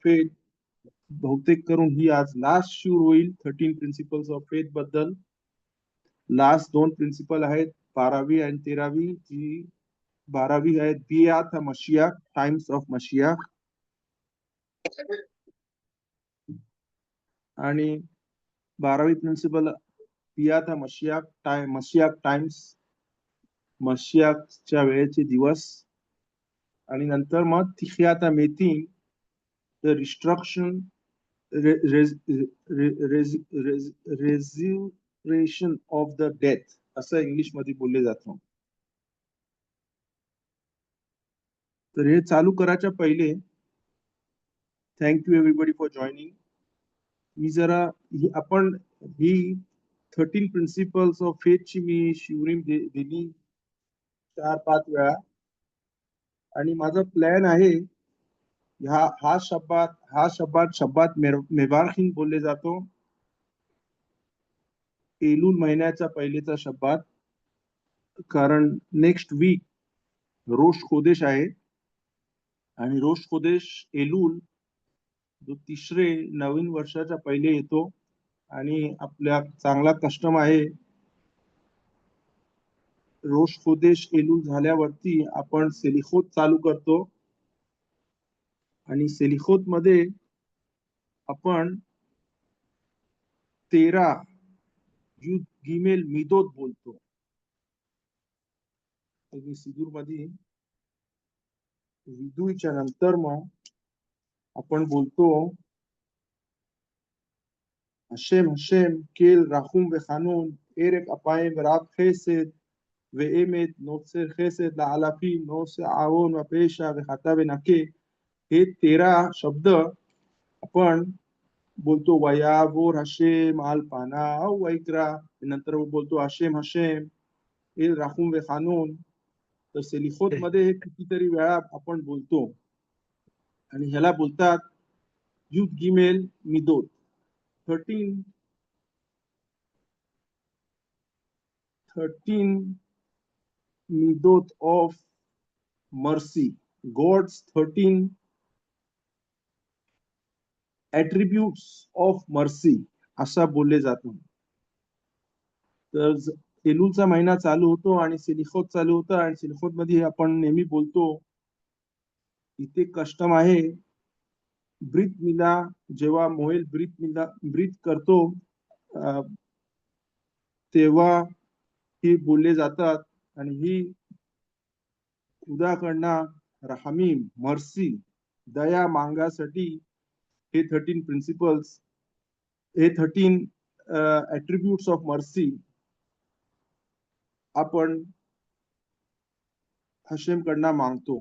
Faith बहुतेक करून ही आज लास्ट शिवर होईल 13 प्रिन्सिपल्स ऑफ फेथ बद्दल. लास्ट 2 प्रिन्सिपल आहेत 12वी आणि 13वी. जी 12वी आहे बियात मशियाक, टाइम्स ऑफ मशियाक, आणि 12वी प्रिन्सिपल बियात मशियाक टाइम्स, मशियाकच्या वेळेचे दिवस. आणि नंतर मग तिखियात मेतीन, the restriction resurrection of the death असं इंग्लिश मध्ये बोलले जातं. तर हे चालू करायच्या पहिले थँक्यू एव्हरीबडी फॉर जॉईनिंग. मी जरा आपण ही 13 प्रिन्सिपल्स ऑफ फेथची मी शिवरिंग दिली 4-5 वेळा, आणि माझा प्लॅन आहे हा शब्दात मेबारखीन बोलले जातो. एलूल महिन्याचा पहिलेचा शब्दात, कारण नेक्स्ट वीक रोश खोदेश आहे, आणि रोश खोदेश एलूल जो तिसरे नवीन वर्षाच्या पहिले येतो. आणि आपल्या चांगला कस्टम आहे रोश खोदेश एलूल झाल्यावरती आपण सेलिखोत चालू करतो, आणि सेलिखोत मध्ये आपण 13 युद गिमेल मिदोत बोलतो. सिदूर मध्ये विदूच्या नंतर मग आपण बोलतो हशेम हशेम केल राखूम व खानून एरेक अपायम राब खेसेद व एमेत नोत्सर खेसेद लालाफी नोस आवोन व पेशा व खाता व नके. हे 13 शब्द आपण बोलतो. वयावोर हशेम आल पाना वैकरा, नंतर बोलतो हशेम हशेम एल राखूम व खानून. तर सेलिखोत मध्ये हे कितीतरी वेळा आपण बोलतो, आणि ह्याला बोलतात युद गिमेल मिदोत. 13 midot of mercy, God's 13 attributes of mercy असा बोलले जातं. तर एलूलचा महिना चालू होतो आणि सेलिखोत चालू होतं, आणि सेलिखोत मध्ये आपण नेहमी बोलतो, इथे कस्टम आहे ब्रीत मिला, जेव्हा मोहेल ब्रीत करतो तेव्हा ही बोलले जातात. आणि ही खुदाकडनं रहमीम मर्सी दया मागासाठी हे 13 प्रिन्सिपल्स, हे 13 ऍट्रिब्यूट्स ऑफ मर्सी आपण हशेम कडनं मागतो.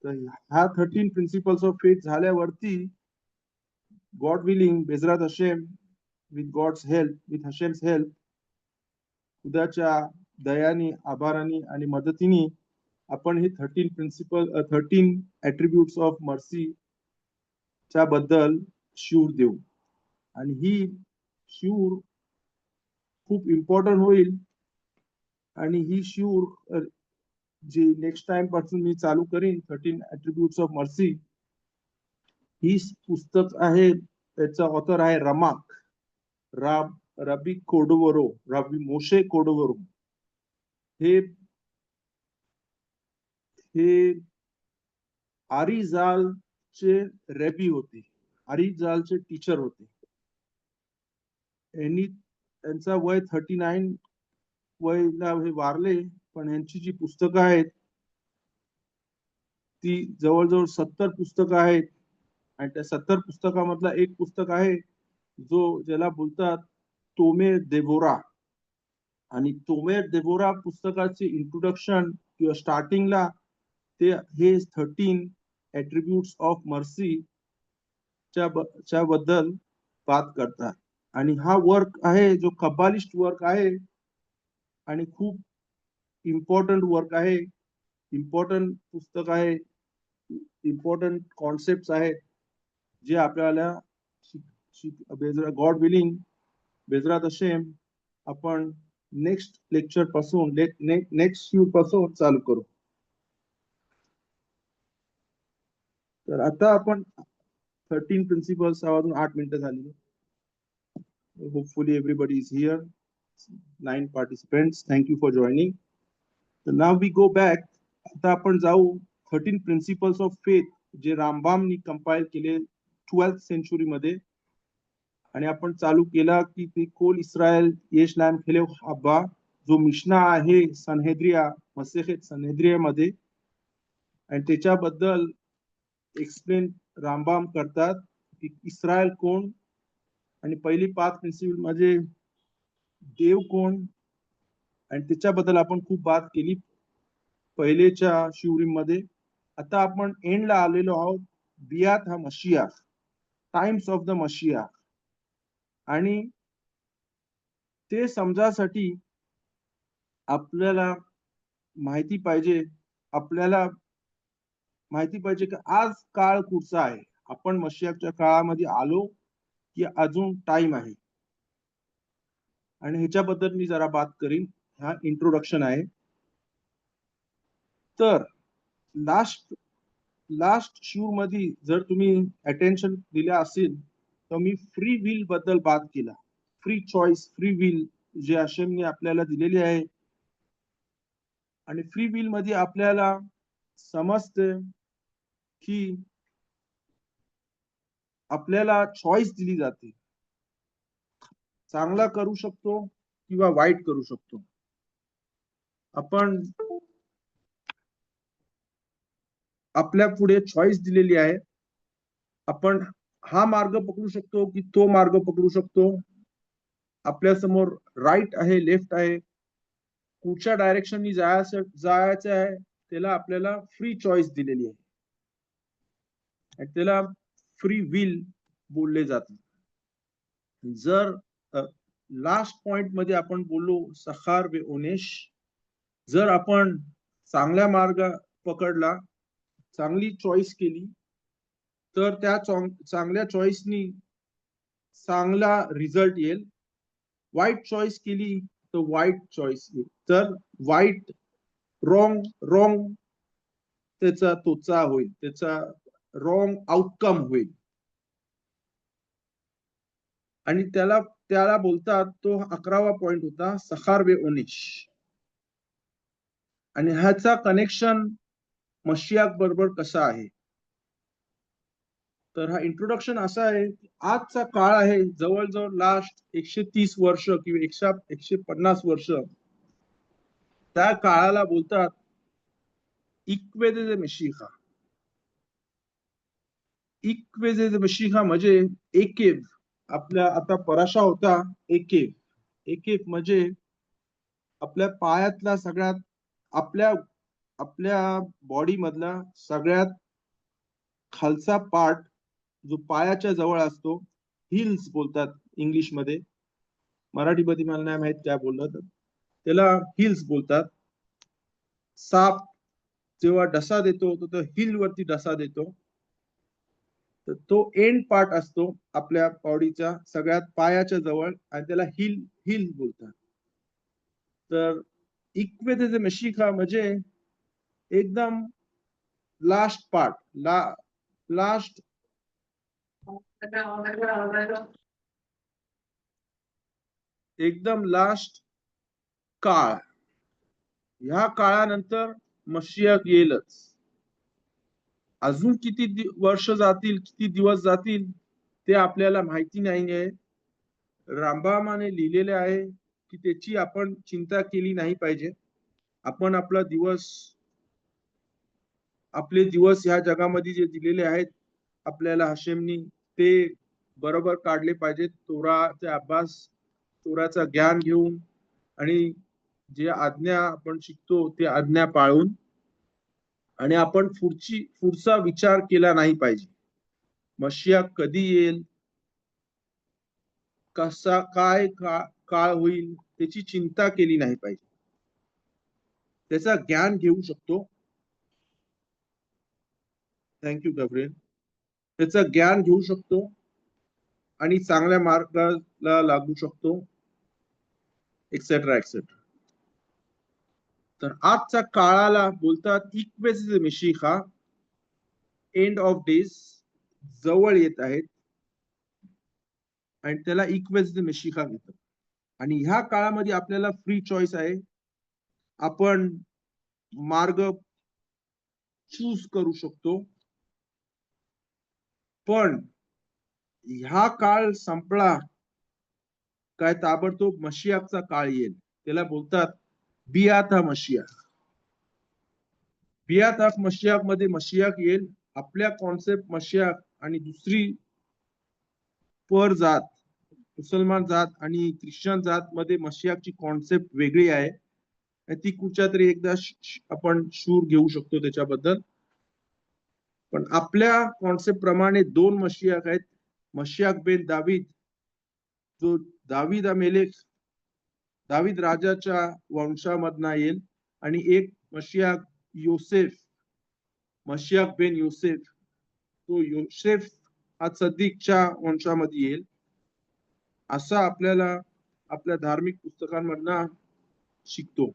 तर हा 13 प्रिन्सिपल्स ऑफ फेथ झाल्यावरती गॉड विलिंग बेजरात हशेम, विथ गॉड्स हेल्प, विथ हशेम्स हेल्प, खुदाच्या दयानी, आभारानी आणि मदतीने आपण हे 13 ऍट्रिब्यूट्स ऑफ मर्सी च्या बद्दल शिवर देऊ. आणि ही शिवर खूप इम्पॉर्टंट होईल, आणि ही शिवर जी नेक्स्ट टाइम पासून मी चालू करीन 13 ऍट्रिब्यूट्स ऑफ मर्सी. ही पुस्तक आहे, त्याचा ऑथर आहे रमाक रबी कोडोवरो, रबी मोशे कोडोवरो. हे आरिजालचे रेबी होते, आरिजालचे टीचर होते. त्यांचा वय 39 वयला हे वारले, पण यांची जी पुस्तकं आहेत ती जवळजवळ 70 पुस्तकं आहेत. आणि त्या 70 पुस्तकामधला एक पुस्तक आहे ज्याला बोलतात तोमेर देबोरा. आणि तोमेर देबोरा पुस्तकाचे इंट्रोडक्शन किंवा स्टार्टिंगला ते हे 13 ऍट्रिब्यूट्स ऑफ मर्सी च्या बद्दल बात करतात. आणि हा वर्क आहे जो कब्बालिस्ट वर्क आहे, आणि खूप इम्पॉर्टंट वर्क आहे, इम्पॉर्टंट पुस्तक आहे, इम्पॉर्टंट कॉन्सेप्ट आहेत जे आपल्याला गॉड विलिंग बेजरात हशेम आपण नेक्स्ट लेक्चर पासून नेक्स्ट शिवर पासून चालू करू. तर आता आपण 13 principles वाजून 8 मिनिटं झाली. Hopefully everybody is here. 9 participants. Thank you for joining. So now we go back. आता आपण जाऊ 13 principles of faith जे रामबामनी कंपाइल केले 12th सेंचुरी मध्ये. आणि आपण चालू केला की ते कोल इस्रायल येश लॅम खेले हब्बा जो मिशना आहे सनहेद्रिया मसेखेत सनहेद्रिया मध्ये, आणि त्याच्याबद्दल एक्सप्लेन रामबाम करतात की इस्रायल कोण, आणि पहिली 5 प्रिन्सिपल मध्ये देव कोण, आणि त्याच्याबद्दल आपण खूप बात केली पहिलेच्या शिवरीमध्ये. आता आपण एंडला आलेलो आहोत. बियात हा messiah, times of the messiah. आणि ते समजासाठी आपल्याला माहिती पाहिजे की आज काळ कुठचा आहे, आपण मशियाच्या काळामध्ये आलो की अजून टाइम आहे. आणि ह्याच्याबद्दल मी जरा बात करीन. हा इंट्रोडक्शन आहे. तर लास्ट शिव मध्ये जर तुम्ही अटेन्शन दिल्या असेल तर मी फ्री विल बद्दल बात केला. फ्री चॉईस, फ्री विल जे हशेमने आपल्याला दिलेली आहे. आणि फ्री विल मध्ये आपल्याला समजते की आपल्याला चॉईस दिली जाते, चांगला करू शकतो किंवा वाईट करू शकतो. आपण आपल्या पुढे चॉईस दिलेली आहे. आपण हा मार्ग पकडू शकतो की तो मार्ग पकडू शकतो. आपल्या समोर राईट आहे, लेफ्ट आहे, कुठच्या डायरेक्शननी जायचं आहे त्याला आपल्याला फ्री चॉईस दिलेली आहे, आणि त्याला फ्री विल बोलले जाते. जर लास्ट पॉइंट मध्ये आपण बोललो सखार वे ओनेश, जर आपण चांगला मार्ग पकडला, चांगली चॉईस केली, तर त्या चांगल्या चॉईसनी चांगला रिझल्ट येईल. वाईट चॉईस केली तर वाईट चॉईस येईल. तर वाईट रॉंग त्याचा तोचा होईल, त्याचा रॉंग आउटकम होईल. आणि त्याला बोलतात, तो 11वा पॉइंट होता सखार वे ओनेश. आणि ह्याचा कनेक्शन मशियाक बरोबर कसा आहे. तर हा इंट्रोडक्शन असा आहे की आजचा काळ आहे जवळजवळ लास्ट 130 वर्ष किंवा 150 वर्ष, त्या काळाला बोलतात इक्वेदे मशिहा. इक्वेदे मशिहा म्हणजे एकेव. आपल्या आता पराशा होता एकेव. एकेव म्हणजे आपल्या पायातला सगळ्यात, आपल्या बॉडी मधला सगळ्यात खालचा पार्ट जो पायाच्या जवळ असतो, हिल्स बोलतात इंग्लिश मध्ये. मराठीमध्ये मला नाही माहित काय बोलतात, त्याला हिल्स बोलतात. साप जेव्हा डसा देतो तो हिल वरती डसा देतो, तर तो एंड पार्ट असतो आपल्या बॉडीच्या सगळ्यात पायाच्या जवळ, आणि त्याला हिल बोलतात. तर इक्वेदे मशिहा म्हणजे एकदम लास्ट पार्ट, लास्ट एकदम लास्ट काळ. ह्या काळानंतर मशियख येईलच. अजून किती वर्ष जातील, किती दिवस जातील ते आपल्याला माहिती नाहीये. रामबामाने लिहिलेले आहे की त्याची आपण चिंता केली नाही पाहिजे. आपण आपले दिवस ह्या जगामध्ये जे दिलेले आहेत आपल्याला हशेमनी, ते बरोबर काढले पाहिजेत. तोराचा अभ्यास, तोराचा ज्ञान घेऊन, आणि जे आज्ञा आपण शिकतो ते आज्ञा पाळून. आणि आपण पुढचा विचार केला नाही पाहिजे. मशिया कधी येईल, कसा काय काळ होईल त्याची चिंता केली नाही पाहिजे. त्याचा ज्ञान घेऊ शकतो. Thank you Gabriel. त्याचा ज्ञान घेऊ शकतो आणि चांगल्या मार्गाला लागू शकतो, एक्सेट्रा एक्सेट्रा. तर आजच्या काळाला बोलतात इक्वेसिस मिशिहा, एंड ऑफ डेज. जवळ येत आहेत आणि त्याला इक्वेज मेशिका घेतात. आणि ह्या काळामध्ये आपल्याला फ्री चॉईस आहे. आपण मार्ग चूज करू शकतो. पण ह्या काळ संपला काय ताबडतोब मशियाचा काळ येईल. त्याला बोलतात बियाता मशिया. बियाता मशियाक मध्ये मशियाक येईल. आपल्या कॉन्सेप्ट मशियाक आणि दुसरी पर जात, मुसलमान जात आणि ख्रिश्चन जात मध्ये मशियाची कॉन्सेप्ट वेगळी आहे. ती कुठच्या तरी एकदा आपण शूर घेऊ शकतो त्याच्याबद्दल. पण आपल्या कॉन्सेप्ट प्रमाणे दोन मशियाक आहेत. मशियाक बेन दावीद, जो दावीद मेलेक, दावीद राजाच्या वंशामधना येईल. आणि एक मशियाक योसेफ, मशियाक बेन योसेफ, तो योसेफ हा सद्दीकच्या वंशामध्ये येईल. असा आपल्याला आपल्या धार्मिक पुस्तकांमधना शिकतो.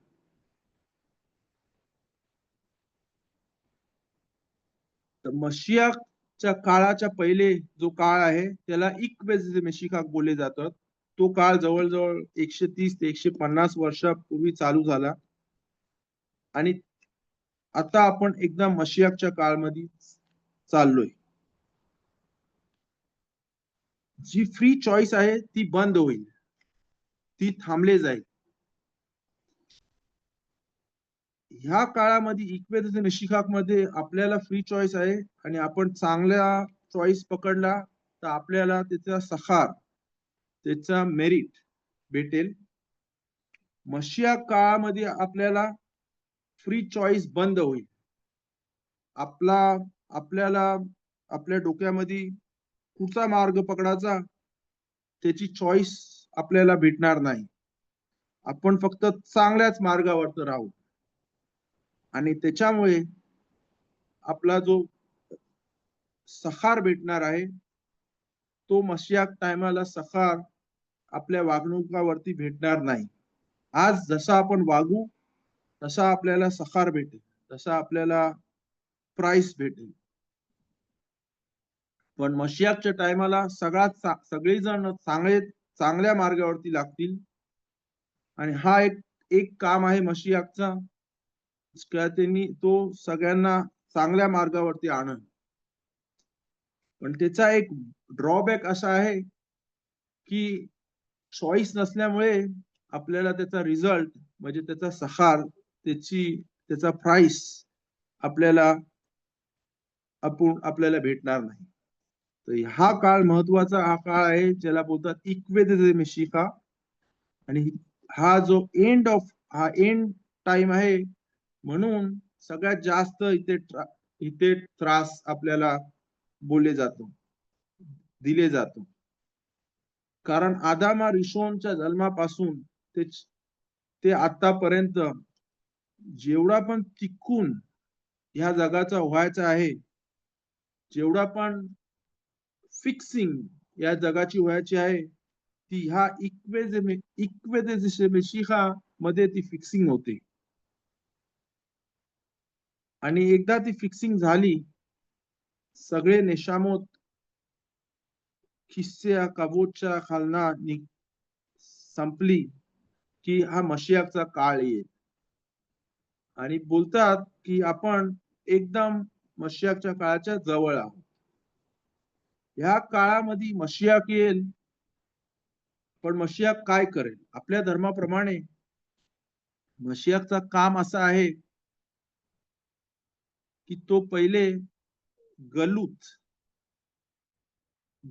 तर मशियाच्या काळाच्या पहिले जो काळ आहे त्याला इक्वेज मेशिका बोलले जातात. तो काळ जवळजवळ 130 ते 150 वर्षापूर्वी चालू झाला. आणि आता आपण एकदम मशियाच्या काळामध्ये चाललोय. जी फ्री चॉईस आहे ती बंद होईल, ती थांबले जाईल. ह्या काळामध्ये इक्वेज मेशिकाक मध्ये आपल्याला फ्री चॉईस आहे आणि आपण चांगला चॉईस पकडला तर आपल्याला त्याचा सखार, त्याचा मेरिट भेटेल. मशिया काळामध्ये आपल्याला फ्री चॉईस बंद होईल. आपल्याला आपल्या डोक्यामध्ये कुठचा मार्ग पकडायचा त्याची चॉईस आपल्याला भेटणार नाही. आपण फक्त चांगल्याच मार्गावर राहू. आणि त्याच्यामुळे आपला जो सखार भेटणार आहे तो मशिया टायमाला सखार आपल्या वागणुकावरती भेटणार नाही. आज जसा आपण वागू तसा आपल्याला सखार भेटेल, तसा आपल्याला प्राइस भेटेल. पण मशियाच्या टायमाला सगळेजण चांगल्या मार्गावरती लागतील. आणि हा एक काम आहे मशियाचा, त्यांनी तो सगळ्यांना चांगल्या मार्गावरती आणन. पण त्याचा एक ड्रॉबॅक असा आहे की चॉईस नसल्यामुळे आपल्याला त्याचा रिझल्ट म्हणजे त्याचा सखार, त्याचा प्राइस आपल्याला भेटणार नाही. तर हा काळ महत्वाचा हा काळ आहे ज्याला बोलतात इक्वेज मेशिका. आणि हा एंड टाइम आहे. म्हणून सगळ्यात जास्त इथे त्रास आपल्याला दिले जातो. कारण आदामा रिशोनच्या जन्मापासून ते आतापर्यंत जेवढा पण तिकून ह्या जगाचा व्हायचा आहे, जेवढा पण फिक्सिंग या जगाची व्हायची आहे ती ह्या इक्वेज मेशिका मध्ये ती फिक्सिंग होते. आणि एकदा ती फिक्सिंग झाली, सगळे नेशामोत खिस्से कबूतच्या खालना संपली की हा मशियाचा काळ येईल. आणि बोलतात की आपण एकदम मशियाच्या काळाच्या जवळ आहोत. ह्या काळामध्ये मशियाक येईल. पण मशियाक काय करेल? आपल्या धर्माप्रमाणे मशियाचा काम असा आहे की तो पहिले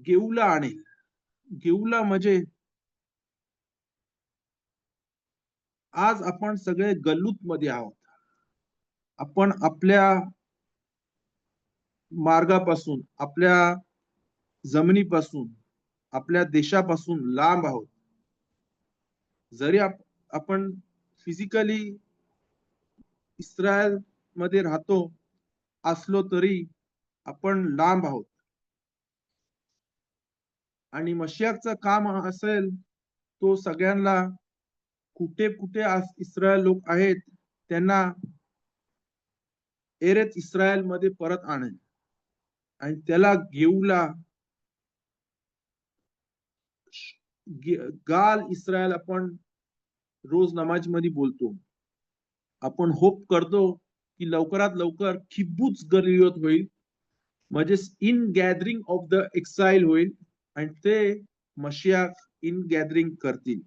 गेऊला आणेल. गेऊला म्हणजे आज आपण सगळे गल्लूत मध्ये आहोत. आपण आपल्या मार्गापासून, आपल्या जमिनीपासून, आपल्या देशापासून लांब आहोत. जरी आपण फिजिकली इस्रायल मध्ये राहतो असलो तरी आपण लांब आहोत. आणि मशियाचं काम असेल तो सगळ्यांना कुठे कुठे इस्रायल लोक आहेत त्यांना एरेच इस्रायल मध्ये परत आणेल. आणि त्याला गेऊला गाल इस्रायल आपण रोज नमाज मध्ये बोलतो. आपण होप करतो की लवकरात लवकर किब्बुत्स गलियोत होईल, म्हणजे ingathering of the exile होईल आणि ते मशियाक इन गॅदरिंग करतील.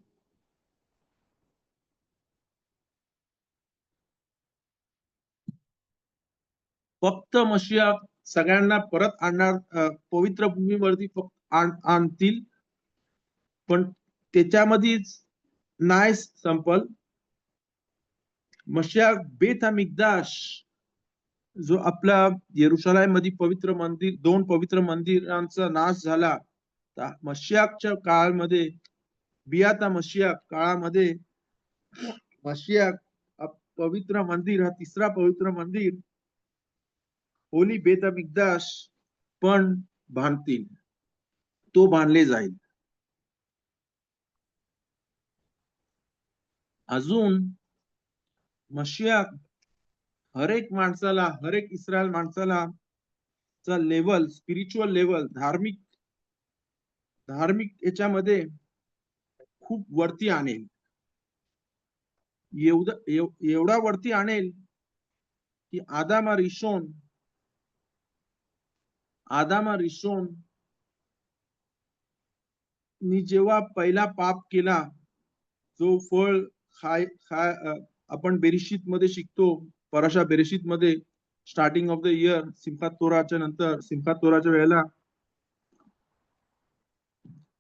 फक्त मशियाक सगळ्यांना परत आणणार, पवित्र भूमीवरती आणतील, पण त्याच्यामध्येच नाही संपल. मशियाक बेत मिकदाश जो आपला येरुशलेम मध्ये पवित्र मंदिर, 2 पवित्र मंदिरांचा नाश झाला, मशियाकच्या काळामध्ये, बियाता मशियाक काळामध्ये मशियाक पवित्र मंदिर, हा तिसरा पवित्र मंदिर होली बेत मिकदाश पण बांधतील, तो बांधले जाईल. अजून मशियाक हर एक माणसाला, हर एक इस्रायल माणसाला चा लेवल, स्पिरिच्युअल लेवल, धार्मिक याच्यामध्ये खूप वरती आणेल. एवढा वरती आणेल की आदामा रिशोन नी जेव्हा पहिला पाप केला, जो फळ आपण बेरिशीत मध्ये शिकतो, परशा बेरिशीत मध्ये, स्टार्टिंग ऑफ द इयर, सिम्खात तोराच्या नंतर, सिम्खात तोराच्या वेळेला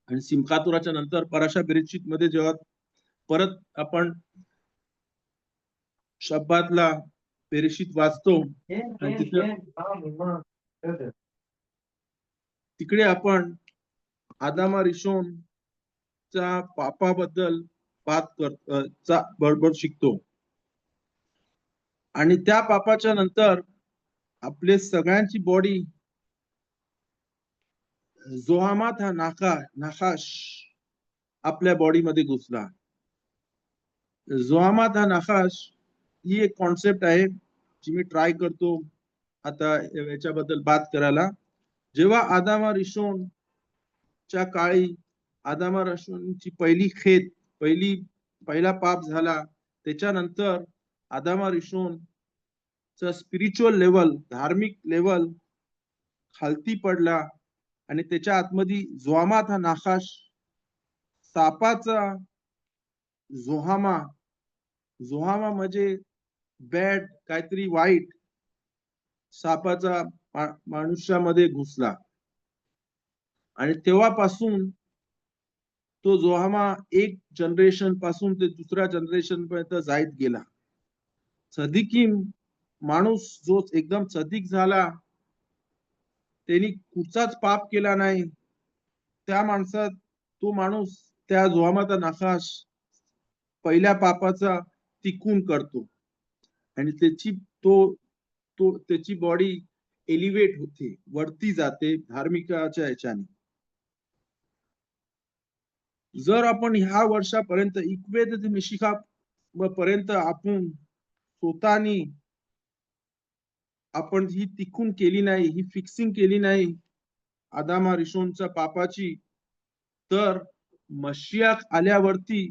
आणि सिम्खात तोराच्या नंतर परशा बेरिशीत मध्ये जेव्हा परत आपण शब्बातला बेरिशीत वाचतो आणि तिकडे आपण आदामा रिशोन चा पापाबद्दल बरोबर शिकतो. आणि त्या पापाच्या नंतर आपले सगळ्यांची बॉडी, जोहामात हा नाखाश आपल्या बॉडीमध्ये घुसला. जोहामात हा नाखाश ही एक कॉन्सेप्ट आहे जी मी ट्राय करतो आता याच्याबद्दल बात करायला. जेव्हा आदामा रिशोन च्या काळी आदामा रिशोनची पहिला पाप झाला, त्याच्यानंतर आदामा रिशोन चा स्पिरिच्युअल लेवल, धार्मिक लेवल खालती पडला आणि त्याच्या आतमध्ये जोहामात हा नाखाश, सापाचा जोहामा म्हणजे बॅड, काहीतरी वाईट, सापाचा मनुष्यामध्ये घुसला आणि तेव्हापासून तो जोहामा एक जनरेशन पासून ते दुसऱ्या जनरेशन पर्यंत जात गेला. सदिकीम माणूस जो एकदम सदिक झाला, त्यांनी कुठचाच पाप केला नाही, त्या माणसात तो माणूस त्या जोहामाचा नाखाश पहिल्या पापाचा तिकून करतो आणि त्याची बॉडी एलिव्हेट होते, वरती जाते धार्मिकाच्या याच्याने. जर आपण ह्या वर्षापर्यंत इक्वेद मिशिका पर्यंत आपण स्वतःनी आपण ही तिकून केली नाही, ही फिक्सिंग केली नाही आदामा रिशोनच्या पापाची, तर मशियाक आल्यावरती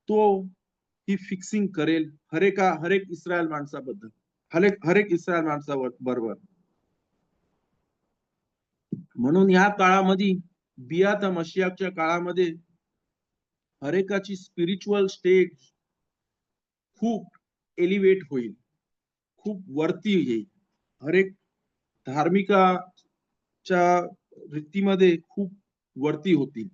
तो ही फिक्सिंग करेल हर एक इस्रायल माणसाबद्दल, हर एक इस्रायल माणसाबरोबर. म्हणून या काळामध्ये, बियाता मशियाकच्या काळामध्ये हरेकाची स्पिरिच्युअल स्टेट खूप एलिव्हेट होईल, खूप वरती येईल, हरेक धार्मिकाच्या रीतीमध्ये खूप वरती होतील.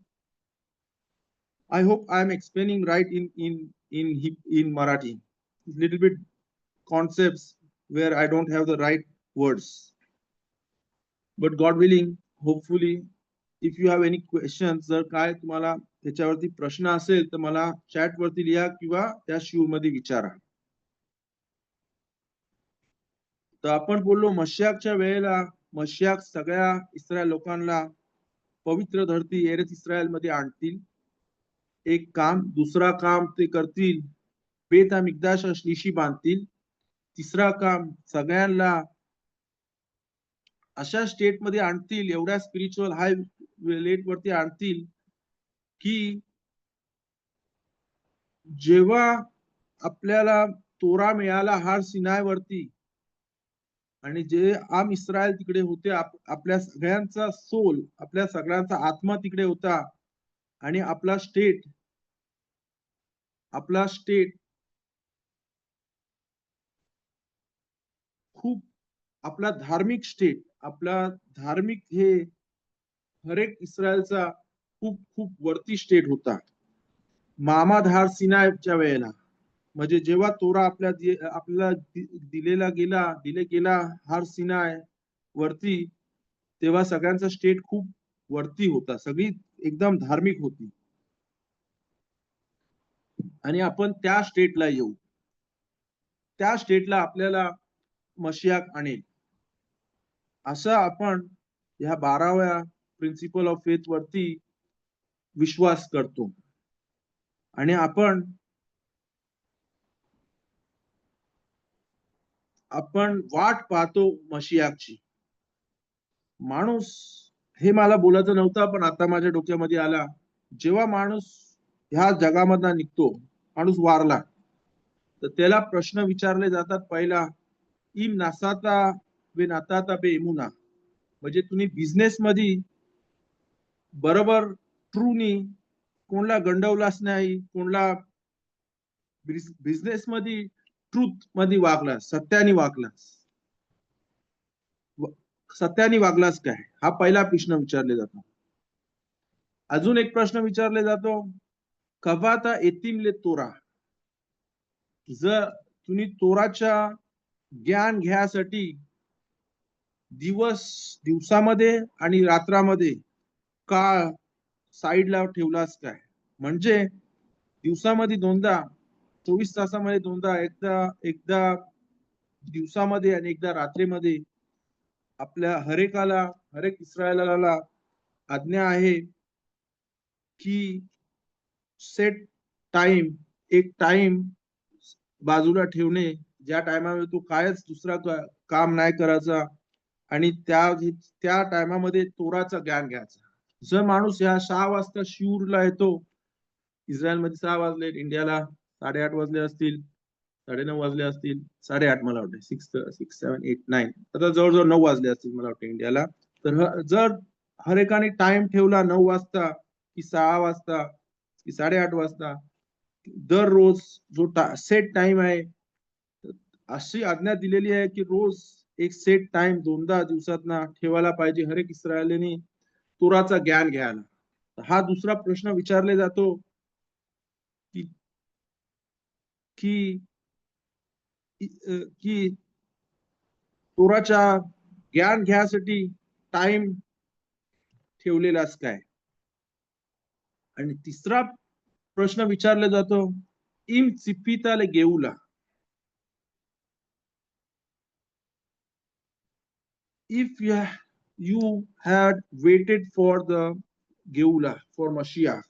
I hope I am explaining right in Marathi. Little bit concepts where I don't have the right words. But God willing, hopefully, if you have any questions, जर काय तुम्हाला त्याच्यावरती प्रश्न असेल तर मला चॅट वरती लिहा किंवा त्या शिव मध्ये विचारा. तर आपण बोललो मशियाकच्या वेळेला मशियाक सगळ्या इस्रायल लोकांना पवित्र धरती एरेच इस्रायल मध्ये आणतील. एक काम, दुसरा काम ते करतील, बेत मिकदाश निशी बांधतील. तिसरा काम, सगळ्यांना अशा स्टेट मध्ये आणतील, एवढ्या स्पिरिच्युअल हाय लेट वरती आणतील की जेव्हा आपल्याला तोरा मिळाला हार सिनायवरती आणि जे आम इस्रायल तिकडे होते, आपल्या सगळ्यांचा सोल, आपल्या सगळ्यांचा आत्मा तिकडे होता आणि आपला स्टेट खूप, आपला धार्मिक स्टेट, आपला धार्मिक हे हर एक इस्रायलचा खूप खूप वरती स्टेट होता मामाद हार सिनायच्या वेळेला. म्हणजे जेव्हा तोरा आपल्याला दिले गेला हार सिनाय वरती, तेव्हा सगळ्यांचा स्टेट खूप वरती होता, सगळी एकदम धार्मिक होती. आणि आपण त्या स्टेटला येऊ, त्या स्टेटला आपल्याला मशियाक आणेल, असं आपण ह्या 12व्या प्रिन्सिपल ऑफ फेथ वरती विश्वास करतो. आणि आपण वाट पाहतो मशियाची. माणूस, हे मला बोलायचं नव्हतं पण आता माझ्या डोक्यामध्ये आला, जेव्हा माणूस ह्या जगामधनं निघतो, माणूस वारला, तर त्याला प्रश्न विचारले जातात पहिला, इम नासाता बे नाताता बे इमुना, म्हणजे तुम्ही बिझनेस मध्ये बरोबर ट्रूनी कोणला गंडवलाच नाही, कोणला बिझनेस मध्ये ट्रूथ मध्ये वागलास, सत्याने वागलास काय, हा पहिला प्रश्न विचारले जातो. अजून एक प्रश्न विचारले जातो, कवाता एतिमले तोरा, जर तुम्ही तोराच्या ज्ञान घ्यासाठी दिवसामध्ये आणि रात्रामध्ये काळ साईडला ठेवलास काय. म्हणजे दिवसामध्ये दोनदा, 24 तासामध्ये दोनदा, एकदा एकदा दिवसामध्ये आणि एकदा रात्रीमध्ये आपल्या हर एक इस्रायलाला आज्ञा आहे की सेट टाइम, एक टाइम बाजूला ठेवणे, ज्या टायमामध्ये तू कायच दुसरा काम नाही करायचा आणि त्या टायमामध्ये तोराचं ज्ञान घ्यायचं. जर माणूस या 6 वाजता शिऊरला येतो, इस्रायलमध्ये 6 वाजले, इंडियाला 8:30 वाजले असतील, 9:30 वाजले असतील, 8:30 मला वाटतं, 6, 7, 8, 9, आता जवळजवळ 9 वाजले असतील मला वाटतं इंडियाला. तर जर हर एकाने टाइम ठेवला 9 वाजता की 6 वाजता की 8:30 वाजता, दररोज जो सेट टाइम आहे, अशी आज्ञा दिलेली आहे की रोज एक सेट टाइम दोनदा दिवसात ठेवायला पाहिजे हर एक इस्रायलीने तोराचा ज्ञान घ्यायला. हा दुसरा प्रश्न विचारले जातो की की की तोराच्या ज्ञान घ्यासाठी टाइम ठेवलेलाच काय. आणि तिसरा प्रश्न विचारला जातो, इम चिपिताले गेऊला, if you had waited for the Geula, for Mashiach,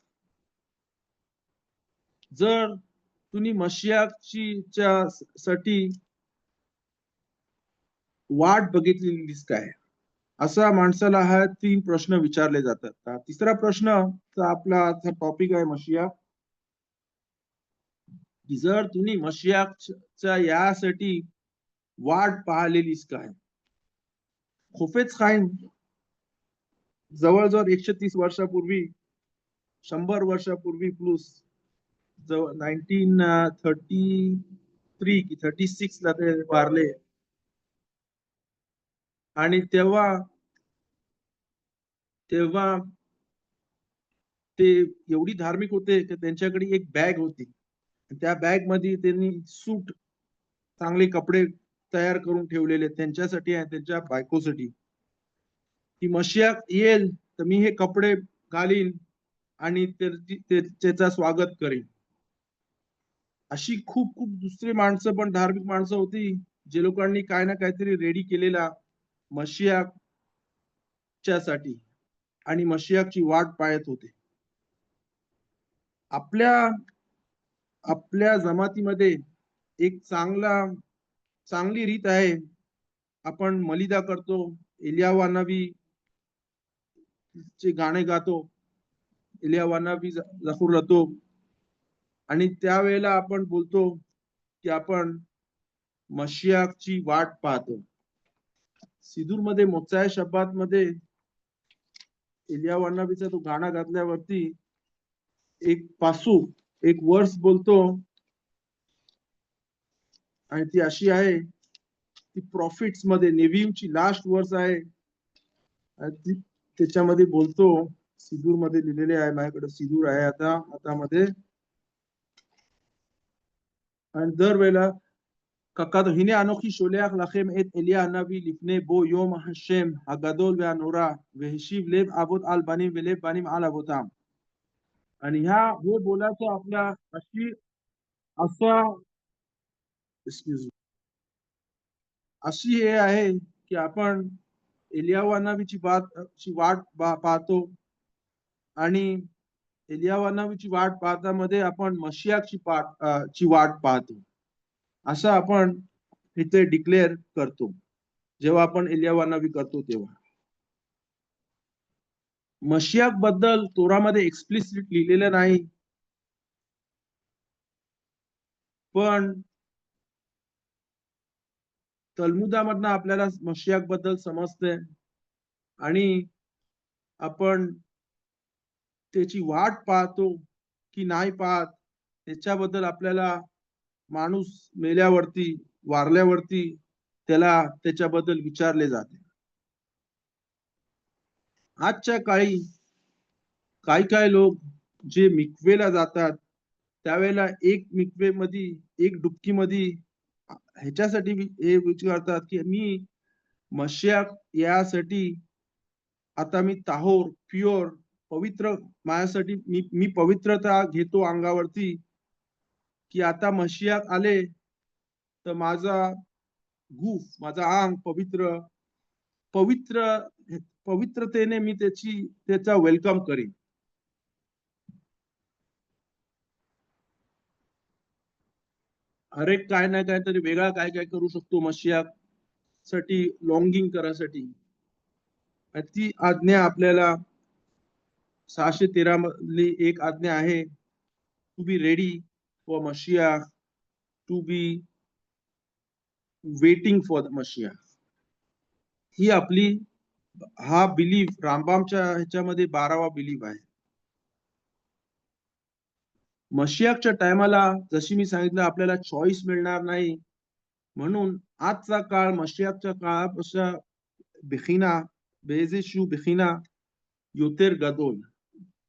जर तुम्ही मशियाची साठी वाट बघितलेलीस काय, असा माणसाला हा 3 प्रश्न विचारले जातात. तिसरा प्रश्न आपला टॉपिक आहे मशिया, जर तुम्ही मशियाच्या यासाठी वाट पाहिलेलीस काय. खोफेच खाईन जवळजवळ 130 वर्षापूर्वी, 100 वर्षापूर्वी प्लस, 1933 की 36 ला ते वारले. आणि तेव्हा ते एवढी धार्मिक होते की त्यांच्याकडे एक बॅग होती, त्या बॅग मध्ये त्यांनी सूट, चांगले कपडे तयार करून ठेवलेले त्यांच्यासाठी आणि त्यांच्या बायकोसाठी, की मशिया येईल तर मी हे कपडे घालीन आणि त्याचा स्वागत करेन. अशी खूप खूप दुसरी माणसं पण, धार्मिक माणसं होती, जे लोकांनी काय ना काहीतरी रेडी केलेला मशियाच्या साठी आणि मशियाची वाट पाहत होते. आपल्या जमातीमध्ये एक चांगली रीत आहे, आपण मलिदा करतो एलियाह नबी चे गाणे गातो, एलियाह नबी जहूर राहतो, आणि त्यावेळेला आपण बोलतो की आपण मशियाची वाट पाहतो. सिदूर मध्ये मोत्साय शब्दात मध्ये एलियाह नबीचा तो गाणं घातल्यावरती एक पासू, एक वर्स बोलतो, आणि ती अशी आहे, ती प्रॉफिट्स मध्ये नेव्हीमची लास्ट वर्स आहे, आणि ती त्याच्यामध्ये बोलतो, सिदूर मध्ये लिहिलेले आहे, माझ्याकडे सिदूर आहे आता हातामध्ये, आणि दरवेळेला ככתוב, הנה אנוכי שולח לכם את אליה הנביא לפני בוא יום השם הגדול והנורא, והשיב לב אבות על בנים ולב בנים על אבותם. आणि हे बोलायचं आपल्या अशी असा एक्सक्यूज अशी हे आहे की आपण एलियाह नबीची वाट पाहतो, आणि एलियाह नबीची वाट पाहतामध्ये आपण मशियाची ची वाट पाहतो, असं आपण इथे डिक्लेअर करतो जेव्हा आपण एलियाह नबी करतो तेव्हा. मशियाक बद्दल तोरामध्ये एक्सप्लिसिट लिहिलेलं नाही, पण तल्मुदामधनं आपल्याला मशियाक बद्दल समजते, आणि आपण त्याची वाट पाहतो की नाही पाहत त्याच्याबद्दल आपल्याला माणूस मेल्यावरती, वारल्यावरती त्याला त्याच्याबद्दल विचारले जाते. आजच्या काळी काही काही लोक जे मिकवेला जातात त्यावेळेला एक मिकवे मध्ये, एक डुबकी मध्ये ह्याच्यासाठी हे विचारतात की मी मशियाक यासाठी आता मी ताहोर, प्युअर, पवित्र, माझ्यासाठी मी पवित्रता घेतो अंगावरती, की आता मशियाक आले तर माझा गूफ, माझा अंग पवित्र पवित्र पवित्रतेने मी त्याचा वेलकम करीन. हर एक काय ना काय तरी वेगळा काय काय करू शकतो मशियाक साठी लॉंगिंग करासाठी. ती आज्ञा आपल्याला 613 मधली एक आज्ञा आहे, टू बी रेडी फॉर मशिया, to be waiting for the मशिया. ही आपली हा बिलीफ रामबामच्या ह्याच्यामध्ये 12वा बिलीफ आहे. मशियाकच्या टायमाला जशी मी सांगितलं आपल्याला चॉईस मिळणार नाही, म्हणून आजचा काळ मशियाकच्या काळापेक्षा बेखिना बेजेशू बेखिना योतेर गदोल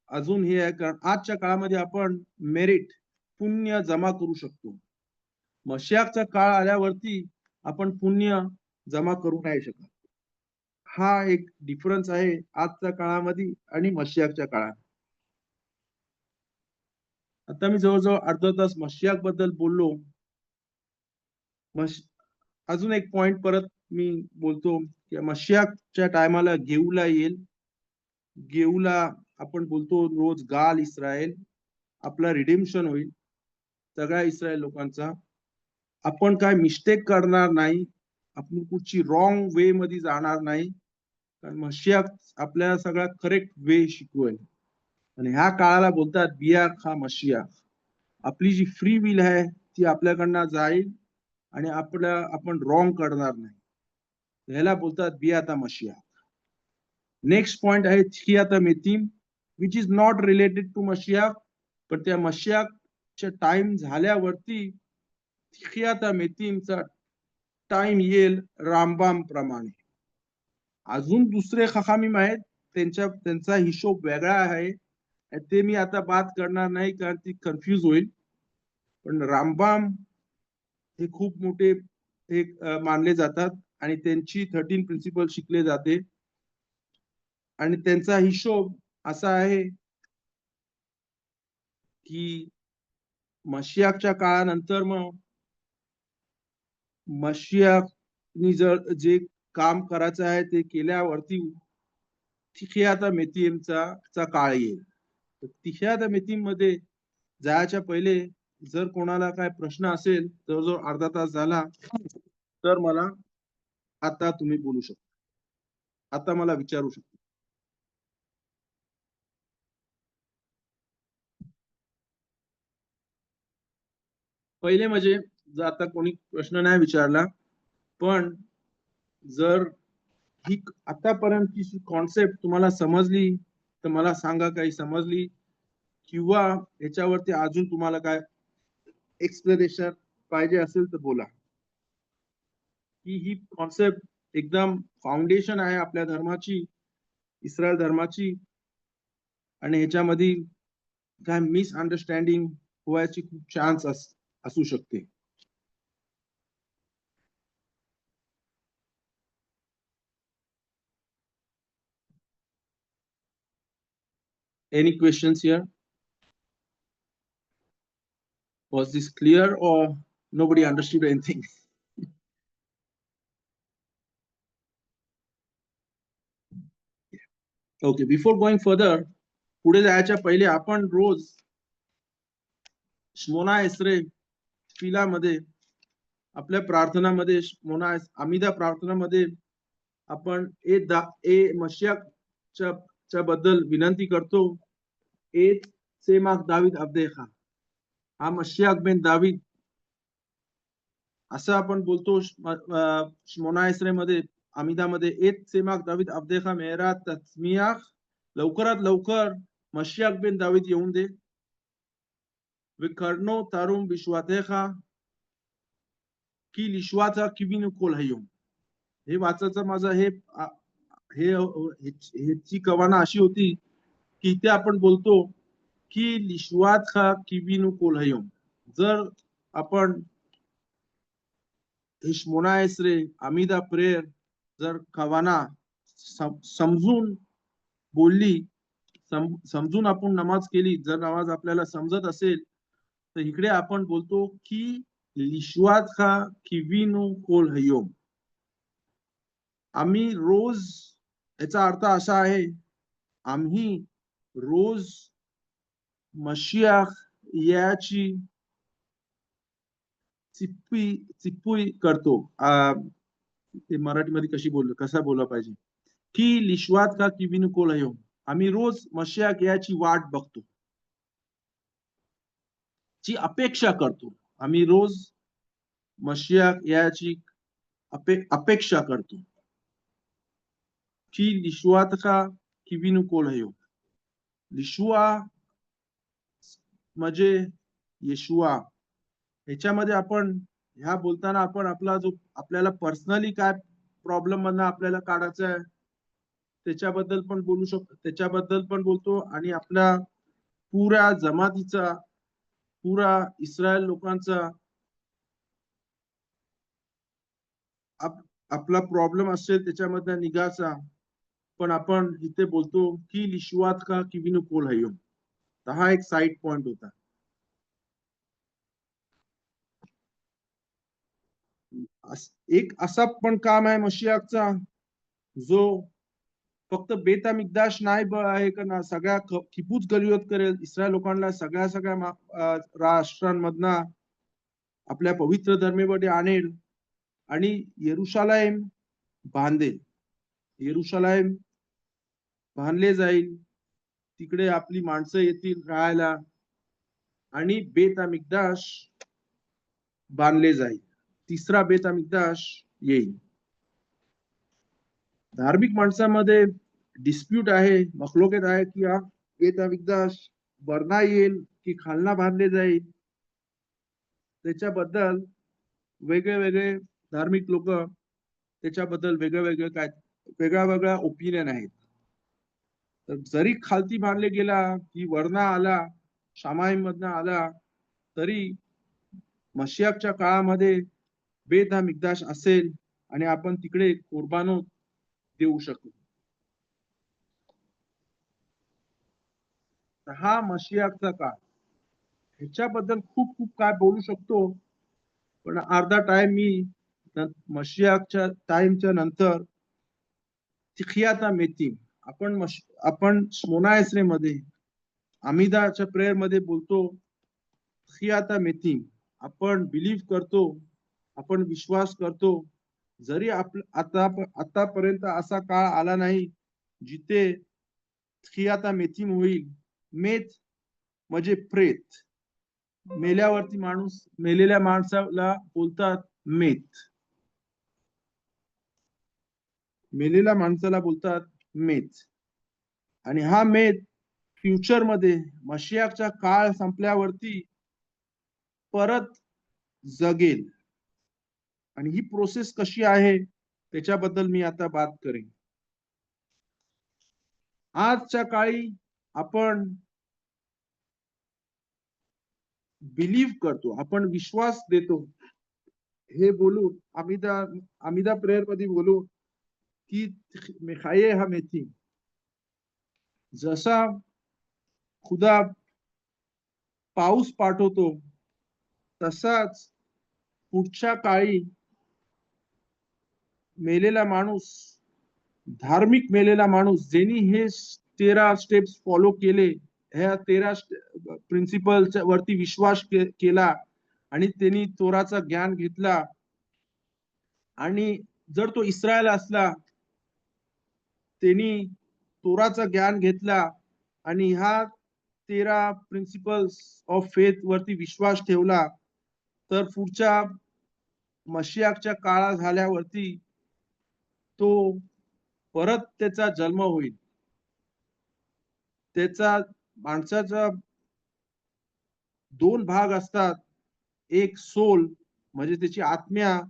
अजून हे आहे, कारण आजच्या काळामध्ये आपण मेरिट, पुण्य जमा करू शकतो. मशियाकचा काळ आल्यावरती आपण पुण्य जमा करू नाही शकत. हा एक डिफरन्स आहे आजच्या काळामध्ये आणि मशियाकच्या काळात. आता मी जवळजवळ अर्धा तास मशियाक बद्दल बोललो. अजून एक पॉइंट परत मी बोलतो की मशियाकच्या टायमाला गेऊला येईल. गेऊला आपण बोलतो रोज गाल इस्रायल, आपला रिडेम्पशन होईल सगळ्या इस्रायल लोकांचा. आपण काय मिस्टेक करणार नाही, आपण कुठची रॉंग वे मध्ये जाणार नाही, कारण मशियाक आपल्याला सगळा करेक्ट वे शिकवेल. आणि ह्या काळाला बोलतात बियाक हा मशियाक. आपली जी फ्री विल आहे ती आपल्याकडनं जाईल आणि आपण रॉंग करणार नाही, ह्याला बोलतात बियाता मशियाक. नेक्स्ट पॉइंट आहे थिकियाता मेतीम, which is not related to मशियाक, पण त्या मशियाकच्या टाइम झाल्यावरती थिकियाता मेतीमचा टाइम येईल रामबाम प्रमाणे. अजून दुसरे खखामीम आहेत, त्यांचा हिशोब वेगळा आहे, ते मी आता बात करणार नाही कारण ती कन्फ्यूज होईल. पण रामबाम हे खूप मोठे एक मानले जातात आणि त्यांची 13 प्रिन्सिपल शिकले जाते, आणि त्यांचा हिशोब असा आहे की मशियाकच्या काळानंतर मग मशियाकनी जर जे काम करायचं आहे ते केल्यावरती थिकियाता मेतीमचा काळ येईल. थिकियाता मेतीम मध्ये जायच्या पहिले जर कोणाला काय प्रश्न असेल, जवळजवळ अर्धा तास झाला, तर मला आता तुम्ही बोलू शकता. आता मला विचारू शकतो. पहिले म्हणजे जर आता कोणी प्रश्न नाही विचारला, पण जर ही आतापर्यंतची कॉन्सेप्ट तुम्हाला समजली तर मला सांगा, काही समजली किंवा याच्यावरती अजून तुम्हाला काय एक्सप्लेनेशन पाहिजे असेल तर बोला. ही कॉन्सेप्ट एकदम फाउंडेशन आहे आपल्या धर्माची, इस्रायल धर्माची, आणि ह्याच्यामध्ये काय मिसअंडरस्टँडिंग व्हायची खूप चान्स असू शकते. Any questions here? Was this clear or nobody understood anything? Okay, before going further, पुढे जायच्या पहिले आपण रोज श्मोना एस्रे फिलामध्ये, आपल्या प्रार्थनामध्ये, श्मोना आमिदा प्रार्थनामध्ये आपण ए मशियाच्या बद्दल विनंती करतो. एत सेमाक दावीद अब्देखा, हा मशियाक बेन दावीद असं आपण बोलतो श्मोना एस्रे मध्ये, आमिदामध्ये. एत सेमाक दावीद अब्देखा मेहरा तस्मियाख, लवकरात लवकर मशियाक बेन दावीद येऊन दे. विकर्नो तारुम विश्वातेखा की लिश्वाचा किविनु कोल हयम. हे वाचायचं माझं ह्याची कवाना अशी होती की इथे आपण बोलतो की लिश्वात खा किविनु कोल हयम. जर आपण श्मोना एस्रे आमिदा प्रेयर जर कवाना समजून बोलली, समजून आपण नमाज केली, जर नमाज आपल्याला समजत असेल, तर इकडे आपण बोलतो की लिश्वात खा किविनु कोल हयम. आम्ही रोज, याचा अर्थ असा आहे, आम्ही रोज मशियाख याची चिप्पुई करतो. ते मराठीमध्ये कसा बोलला पाहिजे की लिश्वात का किविनु कोल हयम, आम्ही रोज मशियाख याची वाट बघतो, ची अपेक्षा करतो. आम्ही रोज मशियाख याची अपेक्षा करतो की लिश्वात का किविनु कोल हयम. लिशुआ म्हणजे येशुआ. ह्याच्यामध्ये आपण ह्या बोलताना आपण आपल्याला पर्सनली काय प्रॉब्लेम मधनं आपल्याला काढायचं आहे त्याच्याबद्दल पण बोलू शकतो, त्याच्याबद्दल पण बोलतो, आणि आपल्या पुऱ्या जमातीचा, पुरा इस्रायल लोकांचा आपला प्रॉब्लेम असेल त्याच्यामधला निघाचा पण आपण इथे बोलतो की लिशुआत का किविनु कोल हयम. हा एक साइड पॉइंट होता. एक असा पण काम आहे मशियाचा जो फक्त बेता मिकदाश नाही आहे का ना, सगळ्या किबूच गलियोत करेल, इस्रायल लोकांना सगळ्या राष्ट्रांमधना आपल्या पवित्र धर्मेमध्ये आणेल आणि येरुशलेम बांधेल. येरुशलेम बांधले जाईल, तिकडे आपली माणसं येतील राहायला आणि बेत मिकदाश बांधले जाईल. तिसरा बेत मिकदाश येईल. धार्मिक माणसामध्ये डिस्प्यूट आहे, मखलोकेत आहे की हा बेत मिकदाश वरना येईल की खालना बांधले जाईल. त्याच्याबद्दल वेगळे वेगळे धार्मिक लोक त्याच्याबद्दल वेगळ्या वेगळ्या ओपिनियन आहेत. तर जरी खालती बांधले गेला की वरना आला, शामाईम मधनं आला, तरी मशियाच्या काळामध्ये बेत हा मिकदाश असेल आणि आपण तिकडे कुर्बानो देऊ शकू. हा मशियाचा काळ, ह्याच्याबद्दल खूप खूप काय बोलू शकतो, पण अर्धा टाइम मी मशियाच्या टाइमच्या नंतर तिखियाता मेतीम, आपण श्मोना एस्रे मध्ये आमिदाच्या प्रेयर मध्ये बोलतो तिखियाता मेतीम. आपण बिलीव्ह करतो, आपण विश्वास करतो, जरी आतापर्यंत असा काळ आला नाही जिथे थियाता मेथीम होईल. मेथ म्हणजे प्रेत. मेल्यावरती माणूस, मेलेल्या माणसाला बोलतात मेथ. मेलेल्या माणसाला बोलतात मेथ. आणि हा मेथ फ्युचर मध्ये मशियाचा काळ संपल्यावरती परत जगेल. आणि ही प्रोसेस कशी आहे त्याच्याबद्दल मी आता बात करेन. आजच्या काळी आपण बिलीव्ह करतो, आपण विश्वास देतो, हे बोलून आमिदा प्रेयर मध्ये बोलून की मेखाये हा मेथी, जसा खुदा पाऊस पाठवतो तसाच पुढच्या काळी मेलेला माणूस, धार्मिक मेलेला माणूस, ज्यांनी हे 13 स्टेप्स फॉलो केले, ह्या 13 प्रिन्सिपल वरती विश्वास केला आणि त्यांनी तोराचा ज्ञान घेतला, आणि जर तो इस्रायल असला, त्यांनी तोराचा ज्ञान घेतला आणि ह्या 13 प्रिन्सिपल्स ऑफ फेथ वरती विश्वास ठेवला, तर पुढच्या मशियाच्या काळा झाल्यावरती तो परत त्याचा जन्म होईल. त्याचा माणसाचा 2 भाग असतात, एक सोल म्हणजे त्याची आत्म्या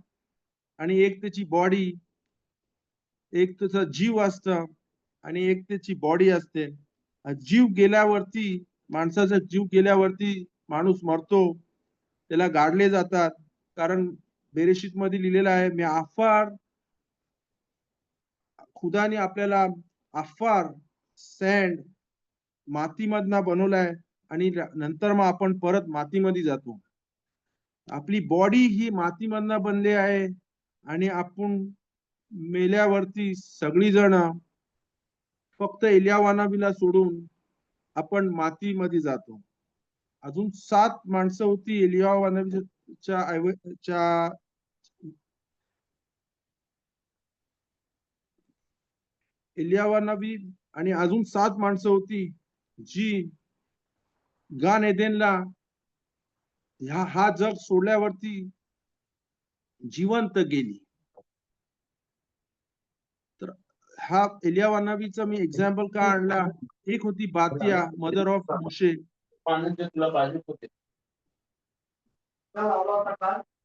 आणि एक त्याची बॉडी. एक त्याचा जीव असतं आणि एक त्याची बॉडी असते. जीव गेल्यावरती, माणसाचा जीव गेल्यावरती माणूस मरतो, त्याला गाडले जातात. कारण बेरेशीत मध्ये लिहिलेलं आहे, मी आफार, खुदाने आपल्याला आफार, सँड, मातीमधनं बनवलाय आणि नंतर मग आपण परत मातीमध्ये जातो. आपली बॉडी ही मातीमधनं बनली आहे आणि आपण मेल्यावरती सगळी जण फक्त एलियावानाबीला सोडून आपण मातीमध्ये जातो. अजून 7 माणसं होती एलियावानाबीच्या एलियावानाबी, आणि अजून 7 माणसं होती जी गान एदेनला, हा जग सोडल्यावरती जिवंत गेली. तर हा एलियावानाबीचा मी एक्झाम्पल का आणला, एक होती बातिया, mother of Moshe.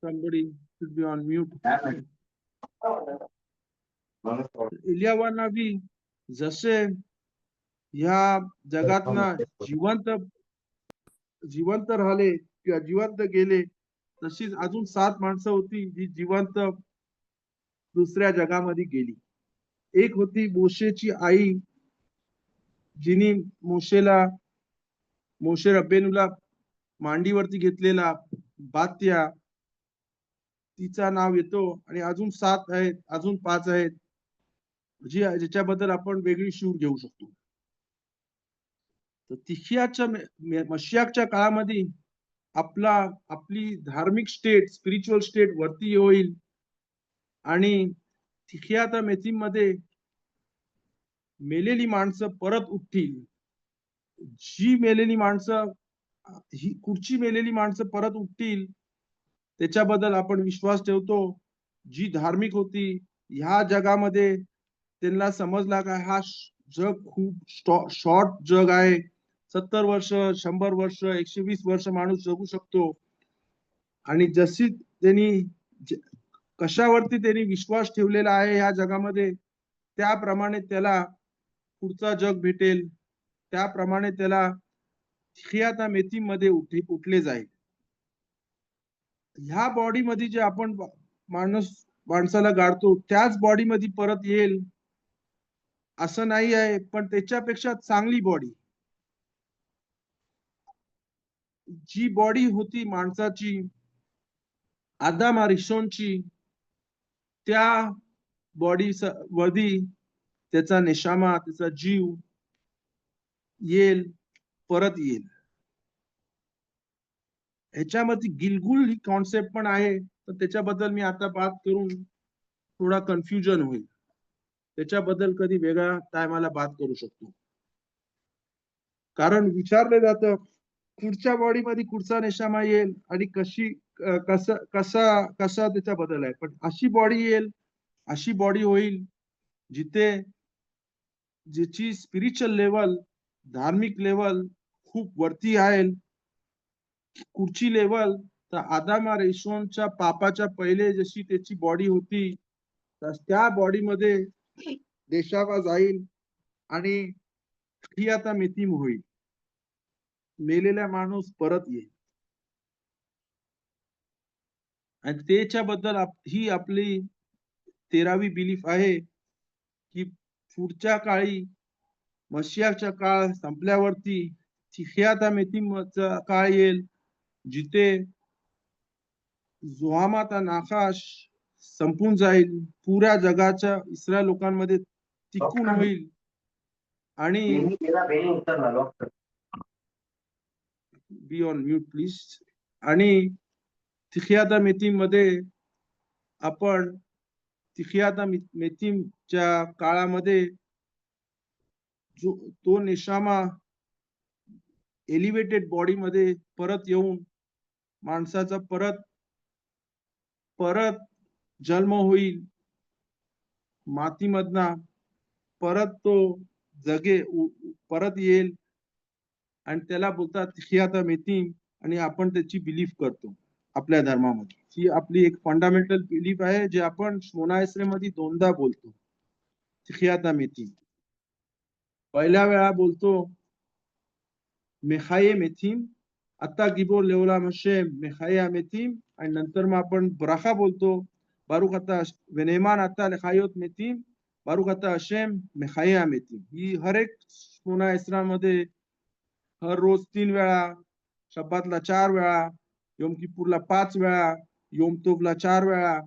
Somebody should be on mute. एलियावानाबी जसे ह्या जगातना जिवंत राहिले किंवा जिवंत गेले, तशीच अजून 7 माणसं होती जी जिवंत दुसऱ्या जगामध्ये गेली. एक होती मोशेची आई, जिने मोशे रब्बेनुला मांडीवरती घेतलेला, बात्या, तिचा नाव येतो. आणि अजून 7 आहेत, अजून 5 आहेत ज्याच्याबद्दल आपण वेगळी शूर घेऊ शकतो. तर तिखियाच्या मशियाच्या काळामध्ये आपली धार्मिक स्टेट, स्पिरिच्युअल स्टेट वरती होईल आणि तिखियाता मेथीम मध्ये मेलेली माणसं परत उठतील. जी मेलेली माणसं, ही कुठची मेलेली माणसं परत उठतील त्याच्याबद्दल आपण विश्वास ठेवतो. जी धार्मिक होती, ह्या जगामध्ये त्यांना समजला का हा जग खूप शॉर्ट जग आहे, 70 वर्ष, 100 वर्ष, 120 वर्ष माणूस जगू शकतो. आणि जशी कशावरती त्यांनी विश्वास ठेवलेला आहे या जगामध्ये, त्याप्रमाणे त्याला पुढचा जग भेटेल, त्याप्रमाणे त्याला खियाता मेथी मध्ये उठले जाईल. ह्या बॉडी मध्ये जे आपण माणसाला गाडतो त्याच बॉडी मध्ये परत येईल असं नाही आहे, पण त्याच्यापेक्षा चांगली बॉडी. जी बॉडी होती माणसाची आदम अरिशोनची, त्या बॉडी वरती त्याचा नेशामा, त्याचा जीव येईल, परत येईल. ह्याच्यामध्ये गिलगुल ही कॉन्सेप्ट पण आहे, तर त्याच्याबद्दल मी आता बात करून थोडा कन्फ्युजन होईल, त्याच्याबद्दल कधी वेगळ्या टायमाला बात करू शकतो. कारण विचारले जातं पुढच्या बॉडीमध्ये कुठचा नेशामा येईल आणि कसा त्याचा बदल आहे. पण अशी बॉडी येईल, अशी बॉडी होईल जिथे ज्याची स्पिरिच्युअल लेवल, धार्मिक लेवल खूप वरती आहे. कुठची लेवल तर आदाम रेशोनच्या पापाच्या पहिले जशी त्याची बॉडी होती, तर त्या बॉडीमध्ये देशावा जाईल आणि ही आता मितीम होईल. मेलेला माणूस परत येईल. आणि त्याच्याबद्दल ही आपली 13वी बिलीफ आहे की पुढच्या काळी मशियाचा काळ संपल्यावरती आता मितीमचा काळ येईल जिथे जोहामाता नाकाश संपून जाईल, पुऱ्या जगाच्या इस्रायल लोकांमध्ये टिकून होईल आणि बी ऑन म्यूट प्लीज. आणि तिखियाता मेथीम मध्ये आपण तिखियाता मेथीमच्या काळामध्ये जो तो निशामा एलिव्हेटेड बॉडी मध्ये परत येऊन माणसाचा परत जन्म होईल मातीमधना, परत तो परत येईल आणि त्याला बोलतात तिखियाता मेथीम. आणि आपण त्याची बिलीफ करतो आपल्या धर्मामध्ये. ही आपली एक फंडामेंटल बिलीफ आहे जे आपण शमोना मध्ये दोनदा बोलतो. तिखियाता मेथीम पहिल्या वेळा बोलतो मेखाये मेथीम, आता गिबोर लेवलाम हशेम मेखाये मेथीम. आणि नंतर मग आपण ब्राखा बोलतो बारुख आता वेनेमान आता लेखायोत मेथीम बारुख आता हशेम मेखाये मेथीम. ही हर एक शमोना मध्ये हर रोज 3 वेळा, शब्बातला 4 वेळा, योम किपूरला 5 वेळा, योम तोबला 4 वेळा,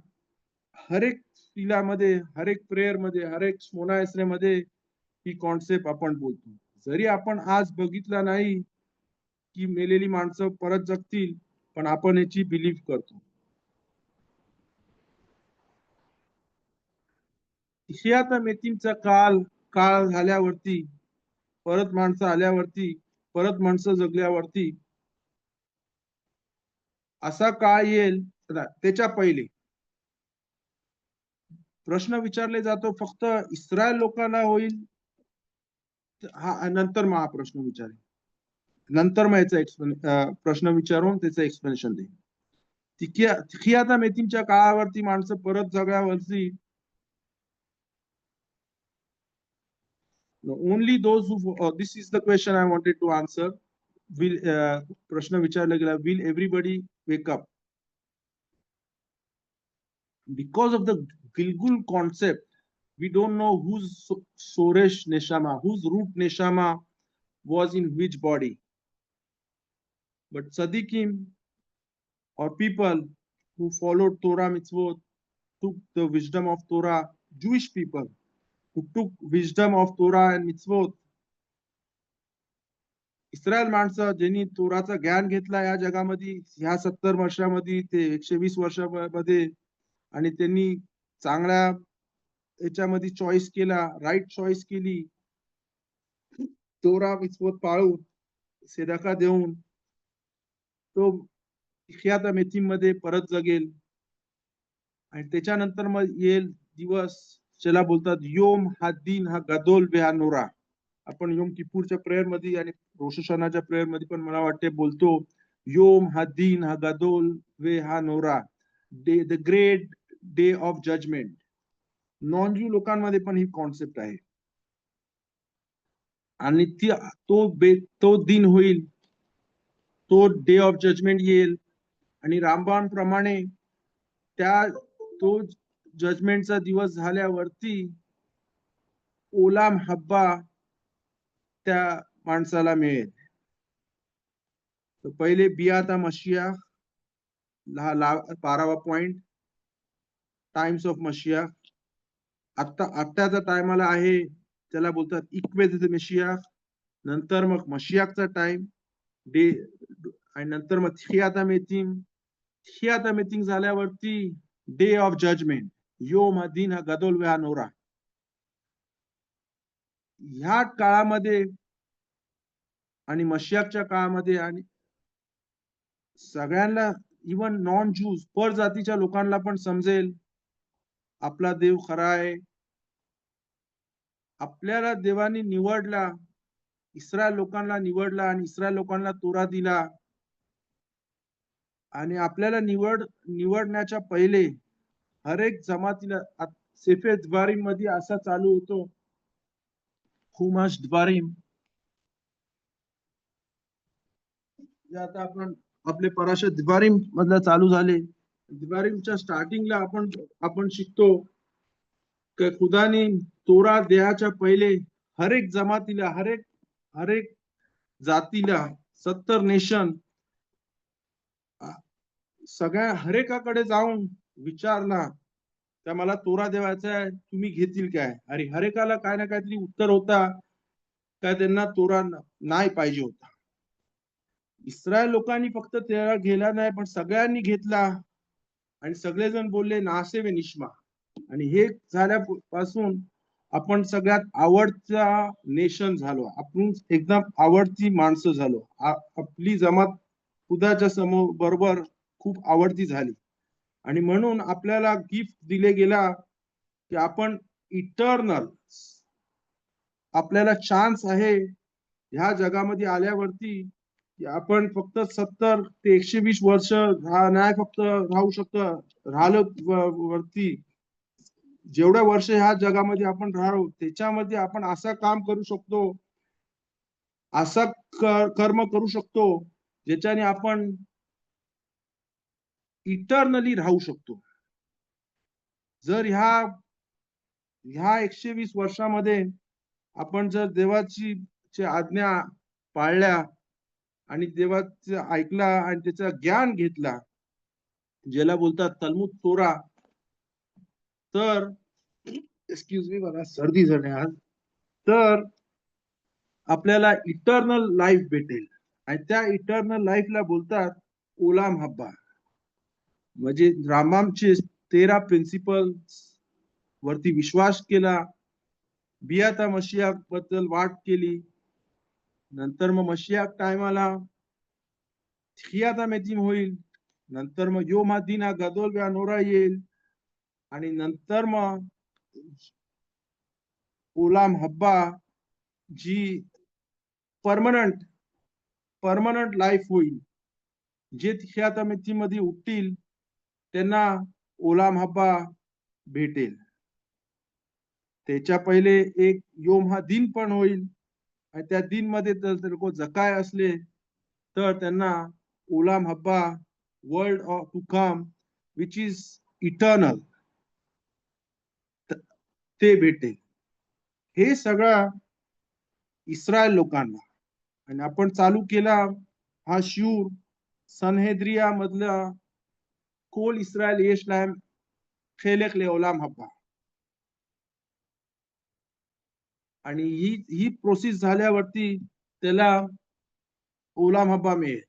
हर एक तिलामध्ये, हर एक प्रेयर मध्ये, हर एक शमोना मध्ये ही कॉन्सेप्ट आपण बोलतो. जरी आपण आज बघितलं नाही की मेलेली माणसं परत जगतील, पण आपण याची बिलीफ करतो. इशियाता मेथीमचा काळ झाल्यावरती, परत माणसं आल्यावरती, परत माणसं जगल्यावरती असा काळ येईल. त्याच्या पहिले प्रश्न विचारले जातो फक्त इस्रायल लोकांना होईल, हा नंतर मग हा प्रश्न विचारेल, नंतर मग याचा प्रश्न विचारून त्याचं एक्सप्लेनेशन देईल. तिखियाता मेथीमच्या काळावरती माणसं परत जगल्यावरती only those who this is the question I wanted to answer. Will प्रश्न विचारला गेला, will everybody wake up? Because of the Gilgul concept, we don't know whose Soresh Neshama, whose root Neshama was in which body. But Sadiqim or people who followed Torah mitzvot, took the wisdom of Torah, Jewish people who took wisdom of Torah and mitzvot, Israel माणसं ज्यांनी तोराचं ज्ञान घेतला या जगामध्ये ह्या 70 वर्षामध्ये ते 120 वर्षामध्ये, आणि त्यांनी चांगल्या याच्यामध्ये चॉईस केला, राईट चॉईस केली, तोरा मिtzvot पाळून सदका देऊन तो तिखियाता मेथीम मध्ये परत जगेल. आणि त्याच्यानंतर मग येईल दिवस ज्याला बोलतात योम हा दिन हा गदोल बे हा नोरा. आपण योम किपूरच्या प्रेयर मध्ये आणि रोश हशानाच्या प्रेयर मध्ये पण मला वाटते बोलतो योम हा दिन हा गदोल वे हा नोरा, the great day of judgment. Non Jew लोकांमध्ये पण ही कॉन्सेप्ट आहे. आणि तो दिन होईल, तो डे ऑफ जजमेंट येईल. आणि रामबाण प्रमाणे तो जजमेंटचा दिवस झाल्यावरती ओलाम हब्बा त्या माणसाला मिळेल. तर पहिले बियाता messiah 12वा point, times of messiah. आत्ताचा टायमाला आहे त्याला बोलतात इक्वेज मशिया. नंतर मग मशियाचा टाइम डे, आणि नंतर मग थियाता मेथिंग झाल्यावरती डे ऑफ जजमेंट योम दिन हा गदोल वे नोरा. ह्या काळामध्ये आणि मशियाच्या काळामध्ये आणि सगळ्यांना, इवन नॉन ज्यूज पर जातीच्या लोकांना पण समजेल आपला देव खरा आहे. आपल्याला देवाने निवडला, इस्रायल लोकांना निवडला आणि इस्रायल लोकांना तोरा दिला. आणि आपल्याला निवडण्याच्या पहिले हर एक जमातीला सेफे द्वारीम मध्ये असा चालू होतो, खुमाश द्वारीम. आता आपण आपले पराशत द्वारीम मधला चालू झाले. द्वारीमच्या स्टार्टिंगला आपण शिकतो की खुदानी तोरा द्यायच्या पहिले हर एक जमातीला, हर एक जातीला, 70 नेशन, सगळ्या हरेकाकडे जाऊन विचारला त्या मला तोरा देवायचा आहे, तुम्ही घेतील काय? आणि हरेकाला काय ना काहीतरी उत्तर होता काय त्यांना तोरा नाही पाहिजे होता. इस्रायल लोकांनी फक्त त्याला गेला नाही, पण सगळ्यांनी घेतला आणि सगळेजण बोलले नासे वे निष्मा. आणि हे झाल्यापासून आपण सगळ्यात आवडता नेशन झालो, आपण एकदम आवडती माणसं झालो. आपली जमात खुदाच्या समोर बरोबर खूप आवडती झाली. आणि म्हणून आपल्याला गिफ्ट दिले गेला की आपण इटर्नल, आपल्याला चान्स आहे ह्या जगामध्ये आल्यावरती की आपण फक्त 70 ते 120 वर्ष नाही फक्त राहू शकतो, राहिलं वरती जेवढ्या वर्ष ह्या जगामध्ये आपण राहू त्याच्यामध्ये आपण असं काम करू शकतो, असं कर्म करू शकतो ज्याच्याने आपण इटर्नली राहू शकतो. जर ह्या 120 वर्षामध्ये आपण जर देवाची आज्ञा पाळल्या आणि देवाचं ऐकला आणि त्याचा ज्ञान घेतला, ज्याला बोलतात तल्मुद तोरा, तर एक्सक्यूज मी, मला सर्दी झाली आज, तर आपल्याला इटर्नल लाईफ भेटेल. आणि त्या इटर्नल लाईफला बोलतात ओलाम हब्बा. म्हणजे रामामचे 13 प्रिन्सिपल्स वरती विश्वास केला, बियाता मशिया बद्दल वाट केली, नंतर मग मशिया टायमाला थियाता मेतीम होईल, नंतर मग योम हा दिन हा गदोल व नोरा येईल, आणि नंतर मग ओलाम हब्बा जी परमनंट लाईफ होईल. जे थियाता मेथीमध्ये उठतील त्यांना ओलाम हब्बा भेटेल. त्याच्या पहिले एक योम हा दिन पण होईल आणि त्या दिन मध्ये जर लोक जकाय असले तर त्यांना ओलाम हब्बा, world of to come which is eternal, ते भेटेल. हे सगळं इस्रायल लोकांना. आणि आपण चालू केला हा शिऊर सनहेद्रिया मधला कोल इस्रायल येशलाम खेलेक ले ओलाम हब्बा. आणि ही प्रोसेस झाल्यावरती त्याला ओलाम हब्बा मिळेल.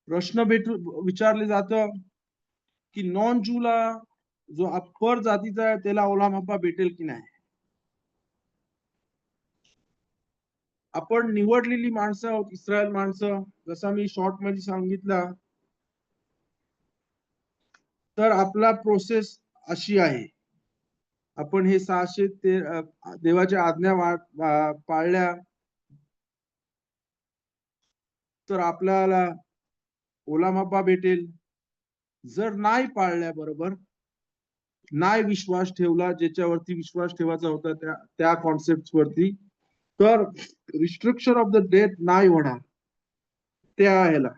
प्रश्न विचारले जातं की नॉन जूला जो अपर जातीचा आहे त्याला ओलाम हब्बा भेटेल की नाही. आपण निवडलेली माणसं आहोत, इस्रायल माणसं, जसा मी शॉर्ट मध्ये सांगितलं. तर आपला प्रोसेस अशी आहे, आपण हे 600 देवाच्या आज्ञा पाळल्या तर आपल्याला ओलाम हब्बा भेटेल. जर नाही पाळल्या बरोबर, नाही विश्वास ठेवला ज्याच्यावरती विश्वास ठेवायचा होता त्या कॉन्सेप्ट वरती, तर रिस्ट्रिक्शन ऑफ द डेथ नाही होणार त्या ह्याला.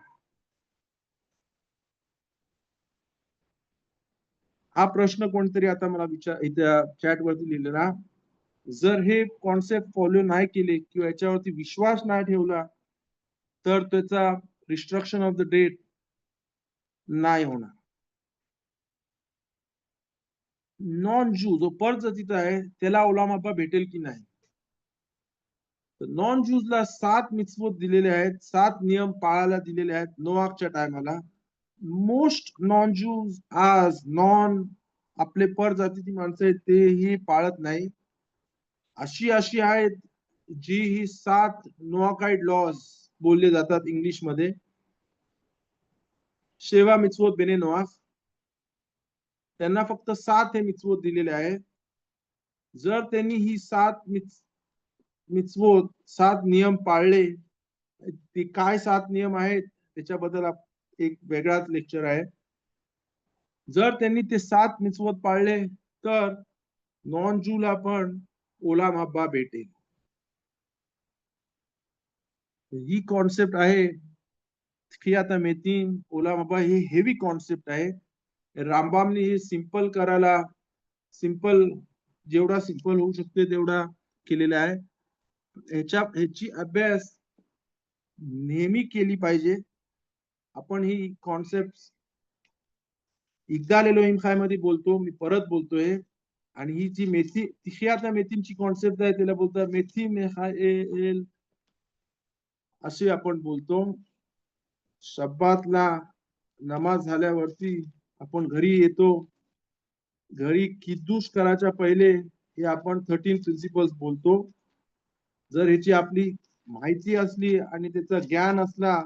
हा प्रश्न कोणतरी आता मला इथे चॅट वरती लिहिलेला, जर हे कॉन्सेप्ट फॉलो नाही केले किंवा याच्यावरती विश्वास नाही ठेवला तर त्याचा रिस्ट्रक्शन ऑफ द डेट नाही होणार. नॉन ज्यू जो परजातीचा आहे त्याला ओलाम हब्बा भेटेल की नाही. नॉन ज्यूजला 7 मिtzvot दिलेले आहेत, 7 नियम पाळायला दिलेले आहेत नोआखच्या टायमाला. मोस्ट नॉन ज्यूज आज आपले परजातीची माणसं आहेत तेही पाळत नाही. अशी आहेत जी ही 7 नोआकाइड लॉज बोलले जातात इंग्लिश मध्ये. शेवा मिtzvot बेने नोआख. त्यांना फक्त 7 हे मिtzvot दिलेले आहेत. जर त्यांनी ही 7 मिtzvot 7 नियम पाळले, ते काय 7 नियम आहेत त्याच्याबद्दल एक वेगळाच लेक्चर आहे. जर त्यांनी ते 7 मिtzvot पाळले तर नॉन ज्यूला पण ओलाम हब्बा भेटेल. ही कॉन्सेप्ट आहे. आता मेतीम ओलाम हब्बा ही हेवी कॉन्सेप्ट आहे. रामबामने हे सिंपल करायला सिंपल जेवढा सिंपल होऊ शकते तेवढा केलेला आहे. ह्याची अभ्यास नेहमी केली पाहिजे. आपण ही कॉन्सेप्ट एकदा एलोहिम खाय मध्ये बोलतो, मी परत बोलतोय. आणि ही जी मेथी तिखियाता मेथीमची कॉन्सेप्ट आहे त्याला बोलतात मेथी मेखाएल असे आपण बोलतो. शब्बातला नमाज झाल्यावरती आपण घरी येतो. घरी किद्दूस करायच्या पहिले हे आपण 13 प्रिन्सिपल्स बोलतो. जर ह्याची आपली माहिती असली आणि त्याचं ज्ञान असला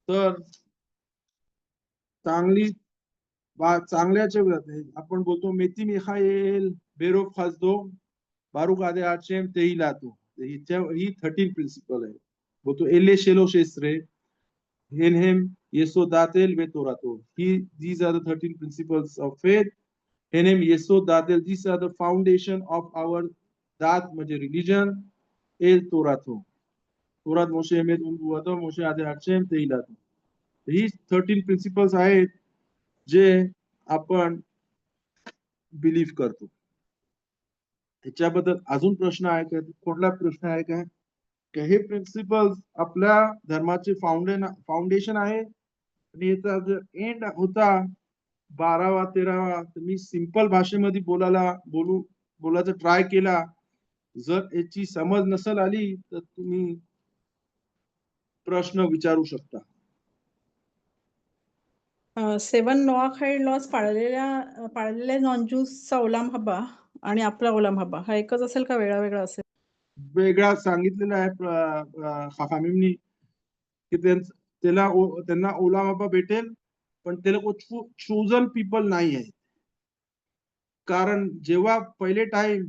तर चांगल्याच्या आपण बोलतो मेथी मिखाएल बेरोफ खासदो बारुक आदे आचेम तेही लातो. ही 13 प्रिन्सिपल आहे. बोलतो एले shallow शेस्त्रे Henhem Yesodatel Vetorato. These are the 13 principles of faith. Henhem Yesodatel, these are the foundation of our Dat म्हणजे religion. El Torato. Torat Moshe Emet Unbuato, Moshe Ade Hashem Teilato. ही 13 principles आहेत जे आपण believe करतो. याच्याबद्दल अजून प्रश्न आहे का? कुठला प्रश्न आहे का? हे प्रिन्सिपल्स आपल्या धर्माचे फाउंडेशन आहे. आणि याचा जर एंड होता 12वा 13वा तर मी सिंपल भाषेमध्ये बोलायचा ट्राय केला. जर याची समज नसेल आली तर तुम्ही प्रश्न विचारू शकता. 7 नोआखाइड लॉज पाळलेल्या नॉन ज्यूसचा ओलाम हब्बा आणि आपला ओलाम हब्बा हा एकच असेल का वेगळा वेगळा असेल? वेगळा सांगितलेला आहे खाखामींनी की त्यांना ओलाम हब्बा भेटेल, पण ते लोक चोजन पीपल नाही आहे. कारण जेव्हा पहिले टाइम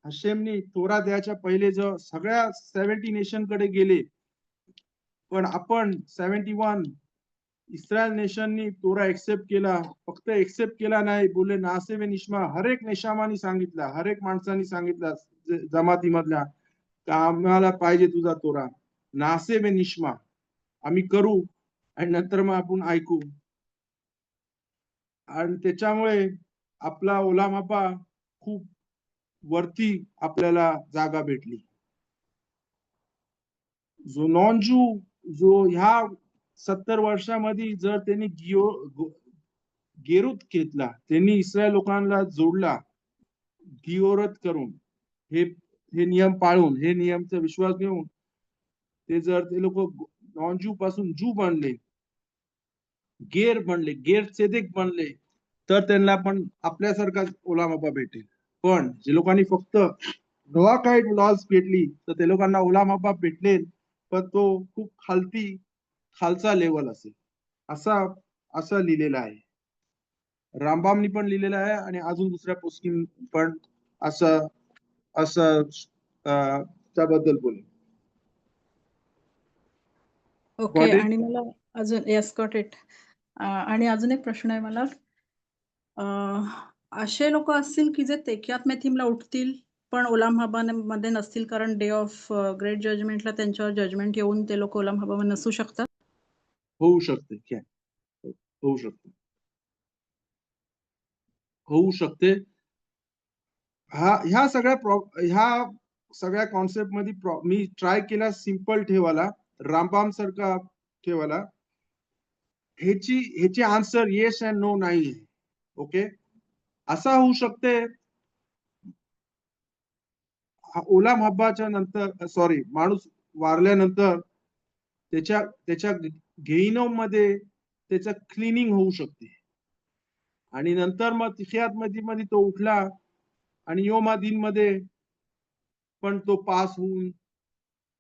हशेमनी तोरा द्यायच्या पहिले जो सगळ्या 70 नेशन कडे गेले, पण आपण 71 इस्रायल नेशननी तोरा एक्सेप्ट केला. फक्त एक्सेप्ट केला नाही, बोले नासे वे निष्मा. हर एक नेशामानी सांगितला, हर एक माणसाने सांगितलं जमातीमधल्या का आम्हाला पाहिजे तुझा तोरा. नासे वे निष्मा, आम्ही करू आणि नंतर मग आपण ऐकू. आणि त्याच्यामुळे आपला ओलाम हब्बा खूप वरती आपल्याला जागा भेटली. जो नॉन ज्यू जो ह्या 70 वर्षामध्ये जर त्यांनी गेरूत घेतला, त्यांनी इस्रायल लोकांना जोडला गियोरत करून, हे नियम पाळून, हे नियमचा विश्वास घेऊन ते जर ते लोक नॉन ज्यू पासून ज्यू बनले, गेर सेदेक बनले, तर त्यांना पण आपल्यासारखा ओलाम हब्बा भेटेल. पण जे लोकांनी फक्त नोआखाइड लॉज भेटली तर ते लोकांना ओलाम हब्बा भेटले, पण तो खूप खालचा लेवल असेल असा लिहिलेला आहे. रामबामनी पण लिहिलेला आहे आणि अजून दुसऱ्या पुस्तकी पण असं त्याबद्दल बोल. ओके. आणि मला अजून येस गॉट इट. आणि अजून एक प्रश्न आहे मला. असे लोक असतील की जे तेकियात मेथीमला उठतील पण ओलाम हब्बामध्ये नसतील, कारण डे ऑफ ग्रेट जजमेंटला त्यांच्यावर जजमेंट येऊन ते लोक ओलाम हब्बामध्ये नसू शकतात? होऊ शकते, होऊ शकते. ह्या सगळ्या कॉन्सेप्ट मध्ये मी ट्राय केला सिंपल ठेवायला, रामबाम सारखा ठेवायला. ह्याची आन्सर येस अँड नो नाही आहे. ओके, असा होऊ शकते ओलाम हब्बाच्या नंतर माणूस वारल्यानंतर त्याच्या गेइनोम मध्ये त्याचं क्लिनिंग होऊ शकते आणि नंतर मग तिखियात मध्ये तो उठला आणि योम दिन मध्ये पण तो पास होऊन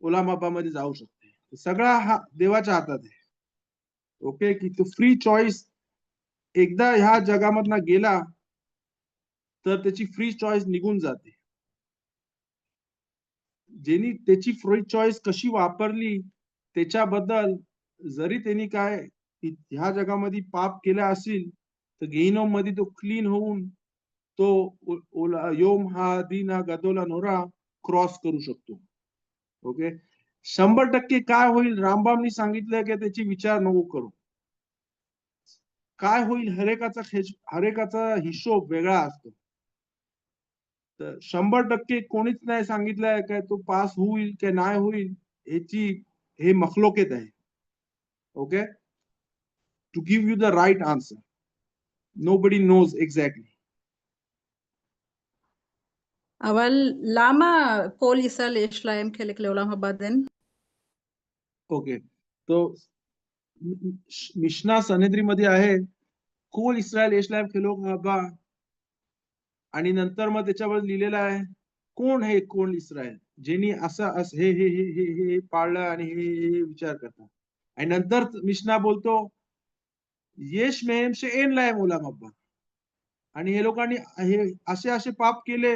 ओलाम हब्बा मध्ये जाऊ शकते. सगळा हा देवाच्या हातात आहे. ओके, की तो फ्री चॉईस एकदा ह्या जगामधनं गेला तर त्याची फ्री चॉईस निघून जाते. ज्यांनी त्याची फ्री चॉईस कशी वापरली त्याच्याबद्दल, जरी त्यांनी काय ह्या जगामध्ये पाप केला असेल तर गेहिनोम मध्ये तो क्लीन होऊन तो योम हा दिन हा गदोला नोरा क्रॉस करू शकतो. ओके, 100% काय होईल रामबामनी सांगितलं की त्याची विचार नको करू. काय होईल हरेकाचा हिशोब वेगळा असतो. तर 100% कोणीच नाही सांगितलंय काय तो पास होईल की नाही होईल, हे मखलोकेत आहे. Okay, to give you the right answer, nobody knows exactly. אבל למה כל ישראל יש להם חלק לעולם הבא then? Okay, तो मिशना सनेद्री मध्ये आहे कोल इस्रायल येशलाम खिलोक हबा, आणि नंतर मग त्याच्यावर लिहिलेलं आहे कोण हे कोण इस्रायल, ज्यांनी असं हे हे हे हे हे पाळलं आणि हे विचार करतात. आणि नंतर मिशना बोलतो येश मेहम शे एन लायम ओलाम हब्बा, आणि हे लोकांनी हे असे पाप केले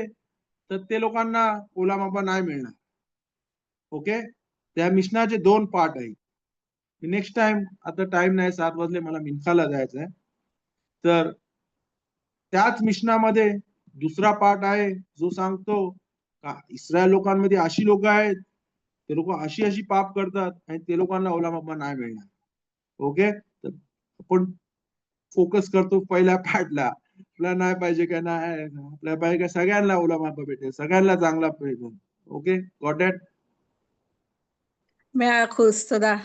तर ते लोकांना ओलाम हब्बा नाही मिळणार. ओके, त्या मिशनाचे 2 पार्ट आहेत. नेक्स्ट टाइम, आता टाइम नाही, 7 वाजले, मला मिन्खाला जायचं आहे. तर त्याच मिशनामध्ये दुसरा पार्ट आहे जो सांगतो का इस्रायल लोकांमध्ये अशी लोक आहेत, ते लोक अशी पाप करतात आणि ते लोकांना ओलाम हब्बा नाही मिळणार. ओके, तर आपण फोकस करतो पहिल्या पार्टला. आपल्याला नाही पाहिजे का नाही, आपल्याला पाहिजे का सगळ्यांना ओलाम हब्बा भेटेल, सगळ्यांना चांगला भेटेल. Okay, got that? 100%, תודה.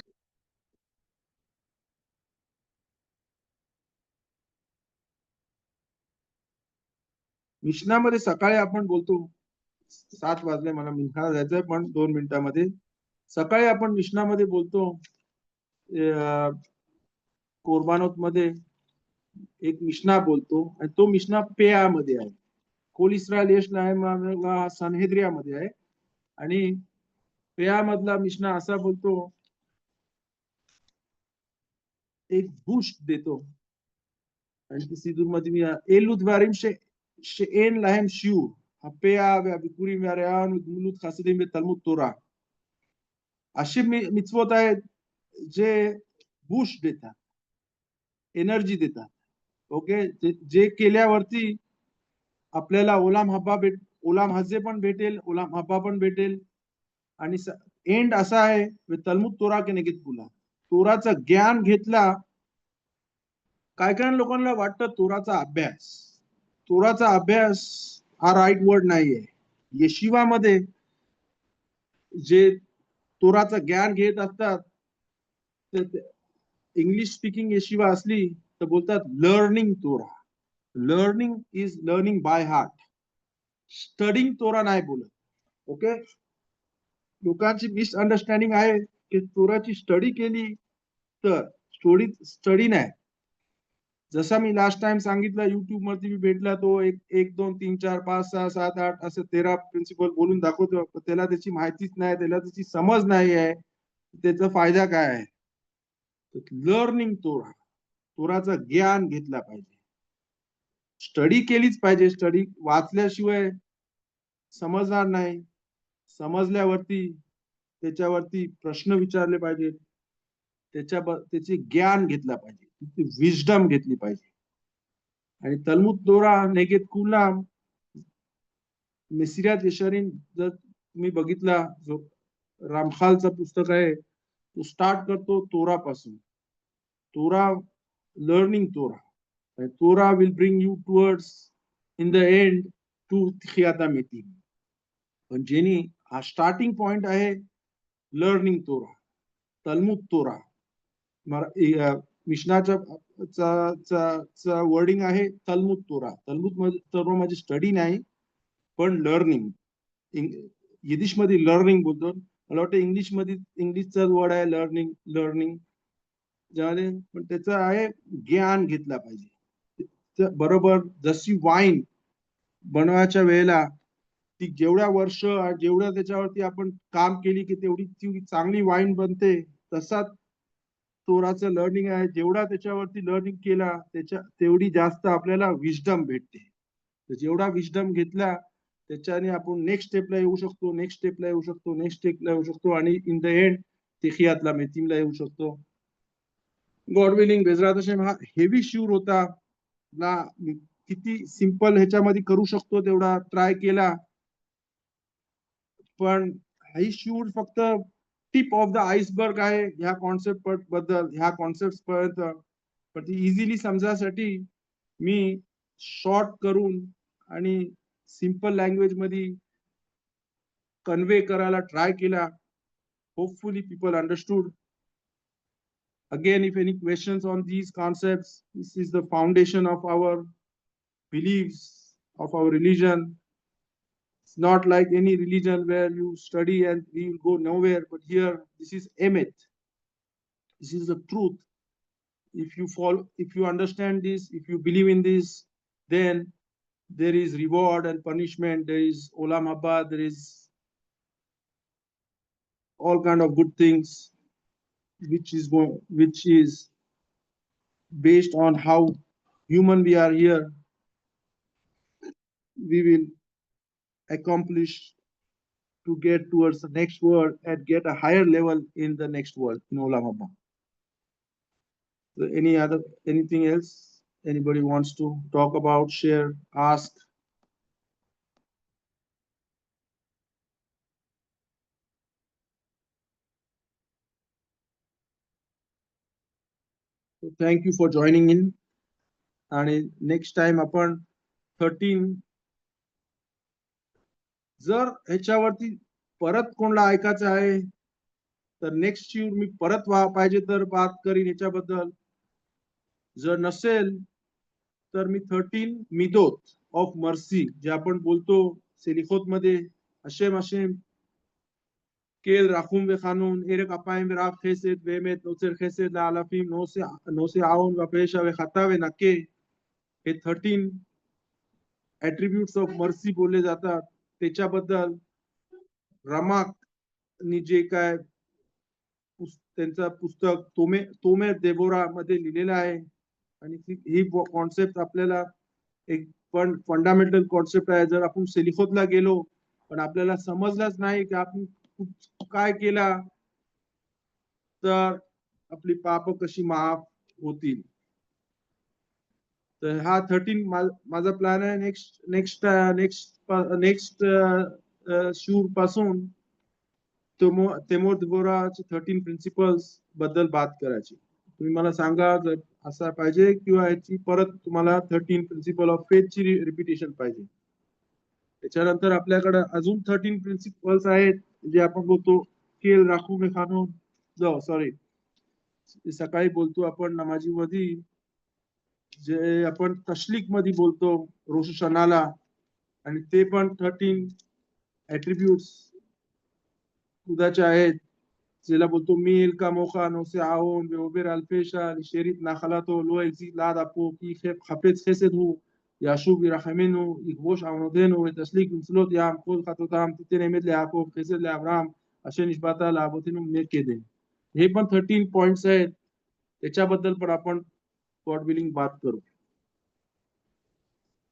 मिशनामध्ये सकाळी आपण बोलतो, 7 वाजले, मला मिन्खाला जायचंय, पण 2 मिनिटांमध्ये. सकाळी आपण मिशनामध्ये बोलतो कोरबानोत मध्ये एक मिशना बोलतो आणि तो मिशना पेया मध्ये आहे. कोल इस्रायल यश नाही सनहेद्रिया मध्ये आहे. आणि पेया मधला मिशना असा बोलतो, एक बूस्ट देतो आणि ती सिदूर मध्ये मी एलुद वारिम शेएन लाहेम शिव हपेया व्याबिकुरी व्यारेयान मुलुद खासदिम तलमुद तोरा, असे मिचवत आहेत जे बूस्ट देतात, एनर्जी देतात. ओके, जे केल्यावरती आपल्याला ओलाम हजे पण भेटेल, ओलाम हब्बा पण भेटेल. आणि एंड असा आहे तलमुद तोरा के निगित बोला, तोराचं ज्ञान घेतला. काय काय लोकांना वाटतं तोराचा अभ्यास हा राईट वर्ड नाहीये. येशिवामध्ये जे तोराचं ज्ञान घेत असतात, इंग्लिश स्पीकिंग येशिवा असली तर बोलतात लर्निंग तोरा. Learning is learning by heart, studying तोरा नाही बोलत. ओके, लोकांची मिसअंडरस्टँडिंग आहे की तोराची स्टडी केली तर स्टडी नाही. जसा मी लास्ट टाइम सांगितलं, युट्यूब वरती मी भेटला तो 1 2 3 4 5 6 7 8 असं 13 प्रिन्सिपल बोलून दाखवतो. त्याला त्याची माहितीच नाही, त्याला त्याची समज नाही आहे, त्याचा फायदा काय आहे. लर्निंग तोराचं ज्ञान घेतला पाहिजे, स्टडी केलीच पाहिजे. स्टडी वाचल्याशिवाय समजणार नाही. समजल्यावरती त्याच्यावरती प्रश्न विचारले पाहिजे, त्याचे ज्ञान घेतला पाहिजे, विजडम घेतली पाहिजे. आणि तलमुद तोरा नेगेत कुलाम मेसिरात यशरीन जर तुम्ही बघितला, जो रामखालचा पुस्तक आहे, तो स्टार्ट करतो तोरा पासून. तोरा, learning Torah, Torah will bring you towards in the end to थियाता मेथी. पण जेनी हा स्टार्टिंग पॉइंट आहे लर्निंग तोरा, तलमुद तोरा. मिशनाचा वर्डिंग आहे तलमुद तोरा. तलमुद तोरा म्हणजे स्टडी नाही पण लर्निंग. यिदिश मध्ये लर्निंग बोलतो, मला वाटतं इंग्लिशचा वर्ड आहे लर्निंग. पण त्याचं आहे ज्ञान घेतला पाहिजे. बरोबर जशी वाईन बनवायच्या वेळेला ती जेवढ्या वर्ष जेवढ्या त्याच्यावरती आपण काम केली की तेवढी ती चांगली वाईन बनते, तसाच तोराचं लर्निंग आहे. जेवढा त्याच्यावरती लर्निंग केला तेवढी जास्त आपल्याला विजडम भेटते. तर जेवढा विजडम घेतला त्याच्याने आपण नेक्स्ट स्टेपला येऊ शकतो, नेक्स्ट स्टेपला येऊ शकतो, नेक्स्ट स्टेपला येऊ शकतो आणि इन द एंड तेखियातला मेथीमला येऊ शकतो. गॉड विलिंग बेजरात हशेम हा हेवी शूर होता ना, किती सिंपल ह्याच्यामध्ये करू शकतो तेवढा ट्राय केला, पण ही शूर फक्त टिप ऑफ द आइसबर्ग आहे ह्या कॉन्सेप्ट बद्दल, ह्या कॉन्सेप्ट पर्यंत. पण ती इझिली समजायसाठी मी शॉर्ट करून आणि सिंपल लँग्वेज मध्ये कन्वे करायला ट्राय केला. Hopefully people understood. Again, if any questions on these concepts, this is the foundation of our beliefs, of our religion. It's not like any religion where you study and we will go nowhere, but here, this is emet. This is the truth. If you follow, if you understand this, if you believe in this, then there is reward and punishment, there is olam haba, there is all kind of good things, which is based on how human we are here, we will accomplish to get towards the next world and get a higher level in the next world in Olam Haba. So anything else anybody wants to talk about, share, ask? So thank you for joining in. And next time आपण 13 जर ह्याच्यावरती परत कोणाला ऐकायचं आहे तर next शिवर मी परत पाहिजे तर बात करीन ह्याच्याबद्दल. जर नसेल तर मी 13 मिदोत ऑफ मर्सी जे आपण बोलतो सेलिखोत मध्ये, हशेम हशेम केल राखूम वे खानून एरक अपायम वे राफ खेसेद वेमेत नोसेर खेसेद ला आलाफीम नोसे आउन व पेशा वे खता वे नके, हे 13 ऍट्रिब्यूट्स ऑफ मर्सी बोलले जातात. त्याच्याबद्दल रमाकनी जे काय त्यांचं पुस्तक तोमे देबोरा मध्ये लिहिलेलं आहे. आणि ही कॉन्सेप्ट आपल्याला एक पण फंडामेंटल कॉन्सेप्ट आहे. जर आपण सेलिखोतला गेलो पण आपल्याला समजलंच नाही की आपण काय केला तर आपली पाप कशी माफ होतील. तर हा 13 माझा प्लॅन आहे. नेक्स्ट शूर पासून तेमोर देबोराचे 13 प्रिन्सिपल्स बद्दल बात करायची. तुम्ही मला सांगा जर असं पाहिजे किंवा याची परत तुम्हाला 13 प्रिन्सिपल ऑफ फेथची रिपिटेशन पाहिजे. त्याच्यानंतर आपल्याकडे अजून 13 प्रिन्सिपल्स आहेत जे आपण बोलतो केल राखू मे खानून सॉरी सकाळी बोलतो आपण नमाजी मध्ये, जे आपण तशलीक मध्ये बोलतो रोश शनाला, आणि ते पण 13 ऍट्रिब्यूट्स खुदाचे आहेत. ज्याला बोलतो मील का मोखा नोसे आऊन बेओबेर अल्फेशा शेरीत नाखलातो लो एक्झी लाद आपो की खपेच खेसेद हू याशूब रखमेनु इगोश आउनोदेनु व तस्लीक इंसलोत याम कोल खातोताम तिते नेमेत ले याकूब खेसेद ले अब्राम अशे निस्बाता लाबोतिनु मेकेदे. हे पण 13 पॉइंट्स आहेत. त्याच्याबद्दल पण आपण गॉड विलिंग बात करू.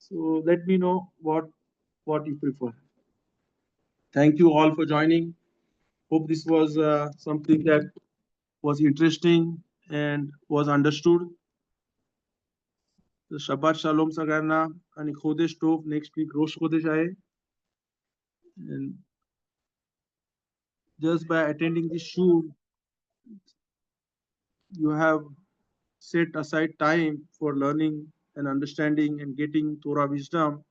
So let me know what you prefer. Thank you all for joining. Hope this was something that was interesting and was understood. So Shabbat Shalom सगळ्यांना आणि खोदेश टोप. नेक्स्ट वीक रोश खोदेश आहे. And just by attending this shul, you have set aside time for learning and understanding and getting Torah wisdom.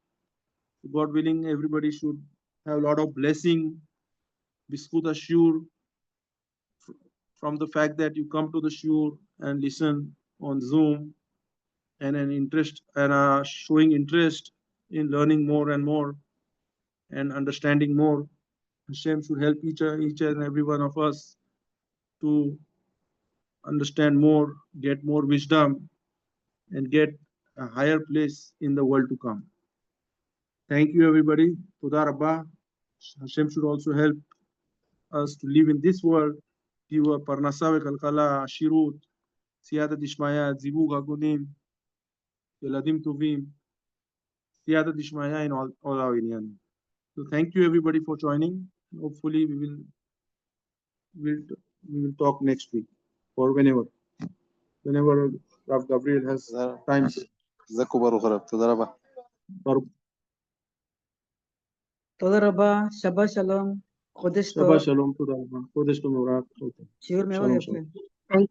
God willing, everybody should have a lot of blessing, biskut ashur, from the fact that you come to the shul and listen on Zoom and an interest and showing interest in learning more and more and understanding more. Hashem should help each and every one of us to understand more, get more wisdom, and get a higher place in the world to come. Thank you, everybody. Toda Rabba. Hashem should also help us to live in this world. Tiva Parnasa Kalkala, Shirut, Siyata Dishmaya, Zivug Hagunim, Yeladim Tovim, Siyata Dishmaya in all our inyan. So thank you, everybody, for joining. Hopefully, we will talk next week or whenever Rav Gabriel has time. חזק וברוך הרב, תודה רבה. Baruch. תודה רבה, שבת שלום, חודש טוב, Shabbat Shalom. Toda Rabba. Kodesh Tov Mevorach. שיעור מאוד שלום, יפה. שלום.